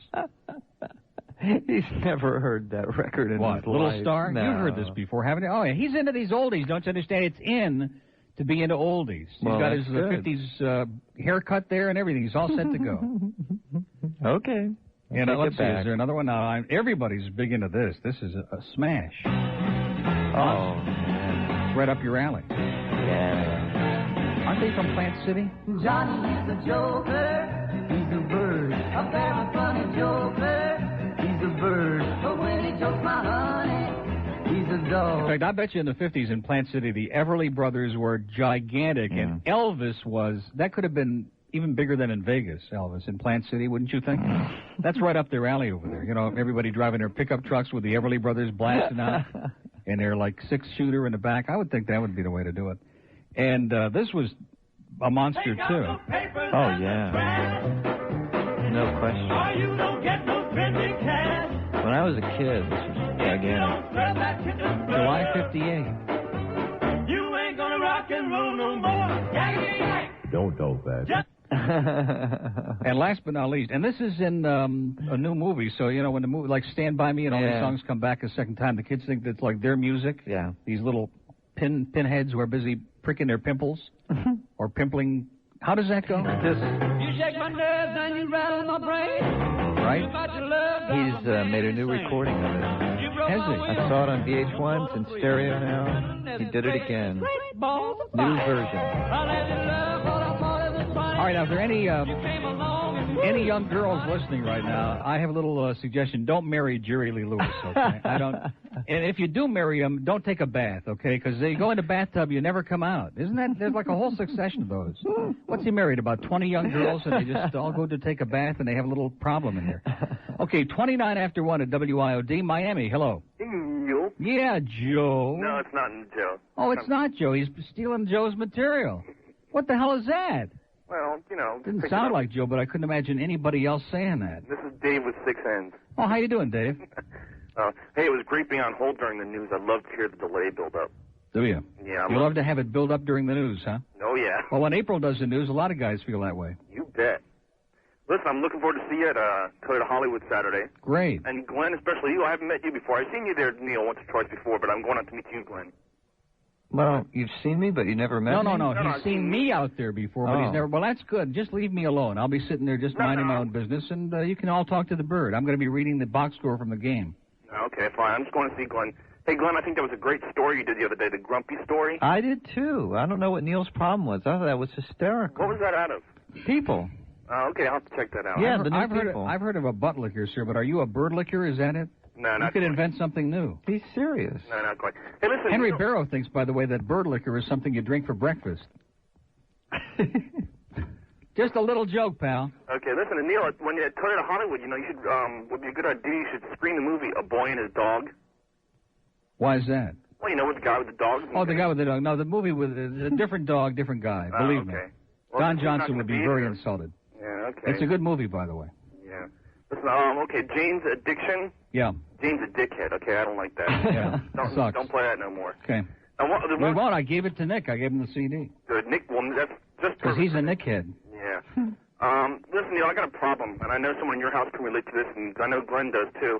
He's never heard that record in his life.
Little Star?
No.
You've heard this before, haven't you? Oh, yeah. He's into these oldies. Don't you understand? It's in to be into oldies. He's
Well,
got his
that's good.
50s haircut there and everything. He's all set to go.
Okay.
And let's see, is there another one? Now, everybody's big into this. This is a smash.
Oh, man.
Right up your alley.
Yeah.
Aren't they from Plant City?
Johnny is a joker. He's a bird. A very funny joker. He's a bird. But when he jokes my honey, he's a dog.
In fact, I bet you in the 50s in Plant City, the Everly Brothers were gigantic, and Elvis was, that could have been even bigger than in Vegas, Elvis, in Plant City, wouldn't you think? That's right up their alley over there. You know, everybody driving their pickup trucks with the Everly Brothers blasting out, and they're like six-shooter in the back. I would think that would be the way to do it. And this was a monster, too.
Oh, yeah. No question. When I was a kid, this was gigantic.
July 58.
You ain't gonna rock and roll no more.
Don't talk fast.
And last but not least, and this is in a new movie, so, you know, when the movie, like Stand By Me and all these songs come back a second time, the kids think that's like their music.
Yeah.
These little pinheads who are busy pricking their pimples or pimpling. How does that go?
You shake my nerves and you rattle my brain.
Right?
He's made a new recording of it.
Has he?
I saw it on VH1. It's in stereo now. He did it again. New version.
All right, now, if there are any young girls listening right now, I have a little suggestion. Don't marry Jerry Lee Lewis, okay? And if you do marry him, don't take a bath, okay? Because they go in the bathtub, you never come out. Isn't that, there's like a whole succession of those. What's he married, about 20 young girls, and they just all go to take a bath, and they have a little problem in there. Okay, 29 after 1 at WIOD, Miami, hello.
Yo.
Yeah, Joe.
No, it's not Joe.
Oh, it's not Joe. He's stealing Joe's material. What the hell is that?
Well, you know.
Didn't sound like Joe, but I couldn't imagine anybody else saying that.
This is Dave with 6 Ends.
Oh, how you doing, Dave?
Hey, it was great being on hold during the news. I love to hear the delay build up.
Do you?
Yeah.
You love to have it build up during the news, huh?
Oh, yeah.
Well, when April does the news, a lot of guys feel that way.
You bet. Listen, I'm looking forward to see you at Toyota Hollywood Saturday.
Great.
And Glenn, especially you. I haven't met you before. I've seen you there, Neil, once or twice before, but I'm going out to meet you, Glenn.
Well, you've seen me, but you never met me?
No. He's seen me out there before, but he's never... Well, that's good. Just leave me alone. I'll be sitting there just minding my own business, and you can all talk to the bird. I'm going to be reading the box score from the game.
Okay, fine. I'm just going to see Glenn. Hey, Glenn, I think that was a great story you did the other day, the grumpy story.
I did, too. I don't know what Neil's problem was. I thought that was hysterical.
What was that out of?
People.
Okay, I'll have to check that out.
Yeah,
I've heard of a butt licker, sir, but are you a bird licker? Is that it?
No, not
You could invent something new.
He's serious.
No, not quite. Hey, listen.
Henry Barrow thinks, by the way, that bird liquor is something you drink for breakfast. Just a little joke, pal.
Okay, listen, Neil, when you're at Toyota Hollywood, you know, you should, would be a good idea, you should screen the movie A Boy and His Dog.
Why is that?
Well, you know, with the guy with the dog.
Oh, the guy with the dog. No, the movie with a different dog, different guy. Believe me.
Well,
Don Johnson would be very
there.
insulted.
Yeah, okay.
It's a good movie, by the way.
Yeah. Listen, okay, Jane's Addiction.
Yeah.
Jane's a dickhead. Okay, I don't like that.
Yeah. Sucks.
Don't play that no more.
Okay. We won't. I gave it to Nick. I gave him the CD.
Good. Nick, well, that's just
because he's a Nickhead.
Yeah. Listen, Neil, I got a problem, and I know someone in your house can relate to this, and I know Glenn does too.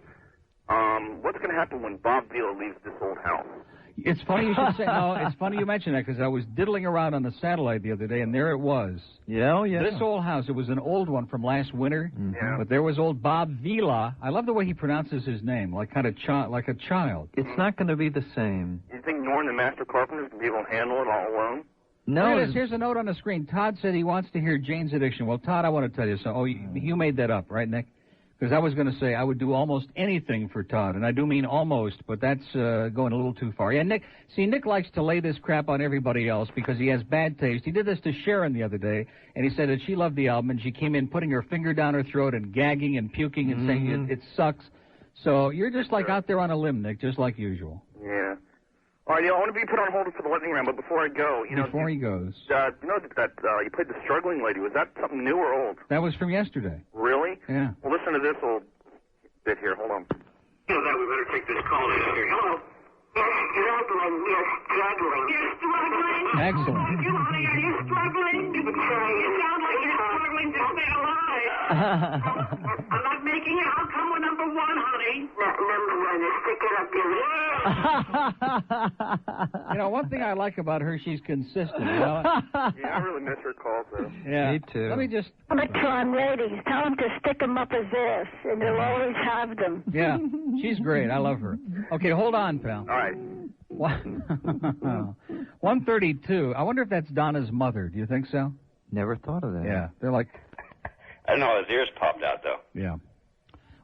What's going to happen when Bob Vila leaves this old house?
It's funny you should say. No, it's funny you mention that because I was diddling around on the satellite the other day, and there it was.
Yeah, oh, yeah.
This old house. It was an old one from last winter.
Yeah.
But there was old Bob Vila. I love the way he pronounces his name, like kind of like a child.
It's not going to be the same.
You think Norm, the master carpenter, is going to be able to handle it all alone?
No.
Here's a note on the screen. Todd said he wants to hear Jane's Addiction. Well, Todd, I want to tell you something. Oh, you made that up, right, Nick? Because I was going to say I would do almost anything for Todd, and I do mean almost, but that's going a little too far. Yeah, Nick likes to lay this crap on everybody else because he has bad taste. He did this to Sharon the other day, and he said that she loved the album, and she came in putting her finger down her throat and gagging and puking and saying it sucks. So you're just like out there on a limb, Nick, just like usual.
Yeah. All right, I want to be put on hold for the lightning round, but before I go,
Before he goes.
You know that you played the struggling lady. Was that something new or old?
That was from yesterday.
Really?
Yeah.
Well, listen to this old bit here. Hold on. You know that we better take this call in here. Hello.
Yes, struggling. Yes, struggling. You're struggling.
Excellent.
Are you struggling? You sound like you're struggling to stay alive. not making it. How come we're number one, honey? Number one. Stick it up your
You know, one thing I like about her, she's consistent. You know?
Yeah, I really miss her calls, though.
Yeah.
Me too.
Let me just...
Electron ladies, tell them to stick them up his ass, and they'll always have them.
Yeah, she's great. I love her. Okay, hold on, pal.
All right.
132. I wonder if that's Donna's mother. Do you think so?
Never thought of that.
Yeah, they're like...
I don't know, his ears popped out, though.
Yeah.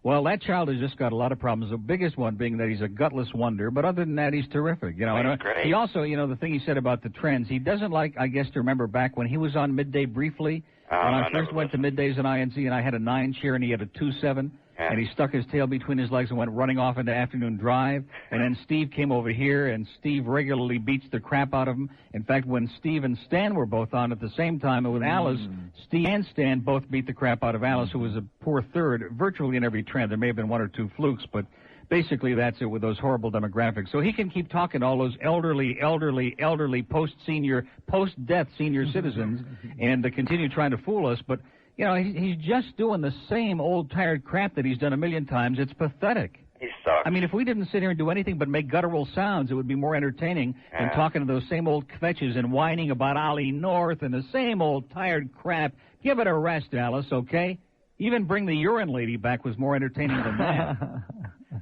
Well, that child has just got a lot of problems. The biggest one being that he's a gutless wonder, but other than that, he's terrific. You know,
He's great.
He also, you know, the thing he said about the trends, he doesn't like, I guess, to remember back when he was on Midday briefly. When I first went to Middays in INC, and I had a 9 chair, and he had a 2-7. And he stuck his tail between his legs and went running off into afternoon drive. And then Steve came over here, and Steve regularly beats the crap out of him. In fact, when Steve and Stan were both on at the same time with Alice, Steve and Stan both beat the crap out of Alice, who was a poor third virtually in every trend. There may have been 1 or 2 flukes, but basically that's it with those horrible demographics. So he can keep talking to all those elderly, post-death senior citizens and to continue trying to fool us, but... You know, he's just doing the same old tired crap that he's done a million times. It's pathetic.
He sucks.
I mean, if we didn't sit here and do anything but make guttural sounds, it would be more entertaining than talking to those same old kvetches and whining about Ollie North and the same old tired crap. Give it a rest, Alice, okay? Even Bring the Urine Lady back was more entertaining than that.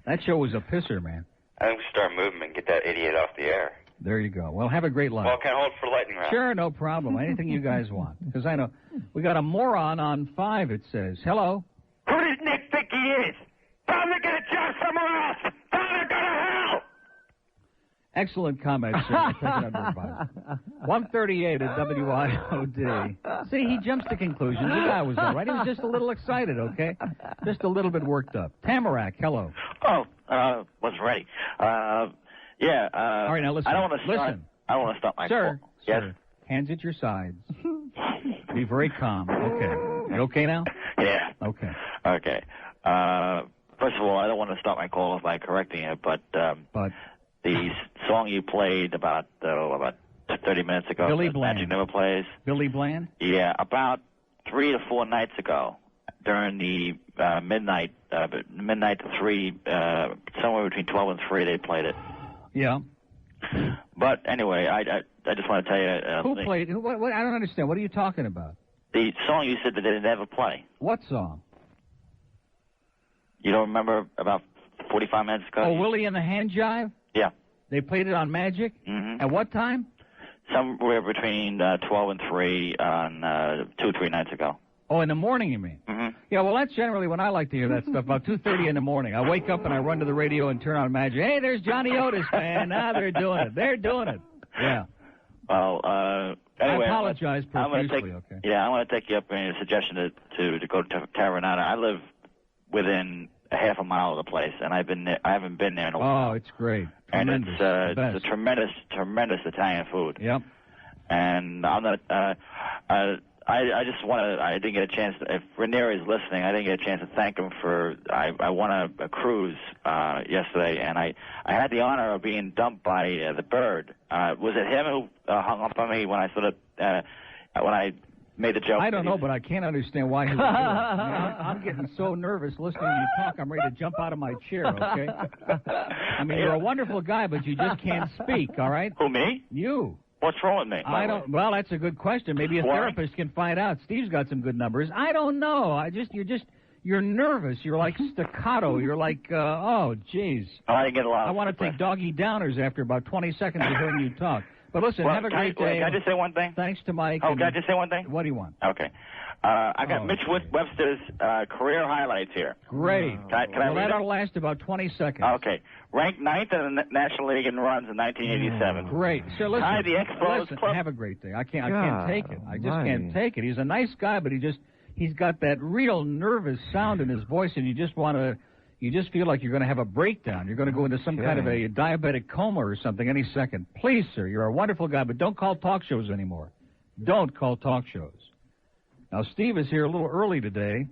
That show was a pisser, man.
I think we start moving and get that idiot off the air.
There you go. Well, have a great life.
Well, can I hold for lightning round?
Sure, no problem. Anything you guys want. Because I know we got a moron on 5, it says. Hello?
Who does Nick think he is? Tell him to get a job somewhere else. Tell him to go to hell.
Excellent comment, sir. Take it under advice. 138 at WIOD. See, he jumps to conclusions. The guy was all right. He was just a little excited, okay? Just a little bit worked up. Tamarack, hello.
Oh, wasn't ready. Yeah.
All right, now listen.
I don't want to start.
Listen.
I don't want to start my
Sir,
call. Yes.
sir, hands at your sides. Be very calm. Okay. You okay now?
Yeah.
Okay.
Okay. First of all, I don't want to start my call by correcting it, but the song you played about 30 minutes ago,
Billy
that
Bland.
Magic Never Plays.
Billy Bland?
Yeah, about 3 to 4 nights ago, during the midnight to 3, somewhere between 12 and 3, they played it.
Yeah.
But anyway, I just want to tell you.
Who played? What, I don't understand. What are you talking about?
The song you said that they never play.
What song?
You don't remember about 45 minutes ago?
Oh, Willie and the Hand Jive?
Yeah.
They played it on Magic?
Mm-hmm.
At what time?
Somewhere between 12 and 3 on 2 or 3 nights ago.
Oh, in the morning, you mean?
Mm-hmm.
Yeah, well, that's generally when I like to hear that stuff, about 2:30 in the morning. I wake up and I run to the radio and turn on Magic. Hey, there's Johnny Otis, man. Now they're doing it. They're doing it. Yeah.
Well, anyway.
I apologize profusely, okay.
Yeah, I want to take you up on your suggestion to go to Taranata. I live within a half a mile of the place, and I haven't been there in a while.
Oh, it's great.
And
Tremendous.
it's a tremendous Italian food.
Yep.
And I'm not. I just want to. I didn't get a chance. If Ranieri is listening, I didn't get a chance to thank him for. I won a cruise yesterday, and I had the honor of being dumped by the Bird. Was it him who hung up on me when I when I made the joke?
I don't know, but I can't understand why he would do it. I'm getting so nervous listening to you talk. I'm ready to jump out of my chair. Okay. I mean, you're a wonderful guy, but you just can't speak. All right.
Who, me?
You.
What's wrong with me?
I don't. Well, that's a good question. Maybe a therapist can find out. Steve's got some good numbers. I don't know. You're nervous. You're like staccato. You're like, oh, jeez.
I get a lot.
I want to take doggy downers after about 20 seconds of hearing you talk. But listen, have a great day.
Can I just say one thing?
Thanks to Mike.
Oh, can I just say one thing?
What do you want?
Okay. I got Mitch Webster's career highlights here.
Great.
Can I read
that'll last about 20 seconds.
Okay. Ranked 9th in the National League in runs in 1987.
Great. So listen.
Hi, the Expos Club.
Have a great day. I can't take it. I just can't take it. He's a nice guy, but he's got that real nervous sound in his voice, and you just feel like you're going to have a breakdown. You're going to go into some kind of a diabetic coma or something any second. Please, sir, you're a wonderful guy, but don't call talk shows anymore. Don't call talk shows. Now, Steve is here a little early today.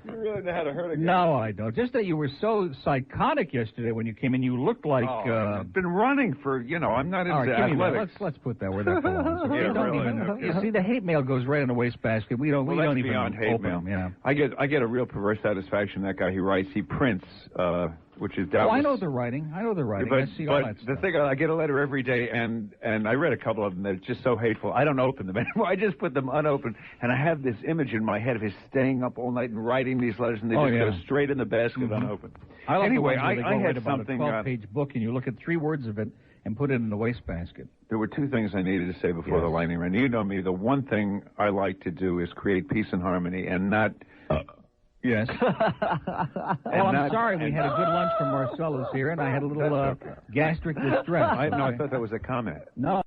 You really know how to hurt a guy.
No, I don't. Just that you were so psychotic yesterday when you came in. You looked like...
I've been running for, I'm not into athletics.
Let's put that where that belongs. Okay?
Yeah,
Don't
really.
even, you see, the hate mail goes right in the wastebasket. We don't even
beyond hate
open
mail.
them. Yeah.
I get a real perverse satisfaction. That guy, he writes, he prints, which is doubtless...
Oh, I know the writing. I see all that stuff.
The thing, I get a letter every day, and I read a couple of them that are just so hateful. I don't open them anymore. I just put them unopened, and I have this image in my head of his staying up all night and writing these letters, and they just go straight in the basket unopened.
I like
anyway,
the ones where they go
I had
about
something.
A 12-page book, and you look at 3 words of it and put it in the wastebasket.
There were 2 things I needed to say before the lightning round. You know me. The one thing I like to do is create peace and harmony, and not.
Yes. I'm sorry. We had a good lunch from Marcellus here, and I had a little gastric distress.
I thought that was a comment.
No.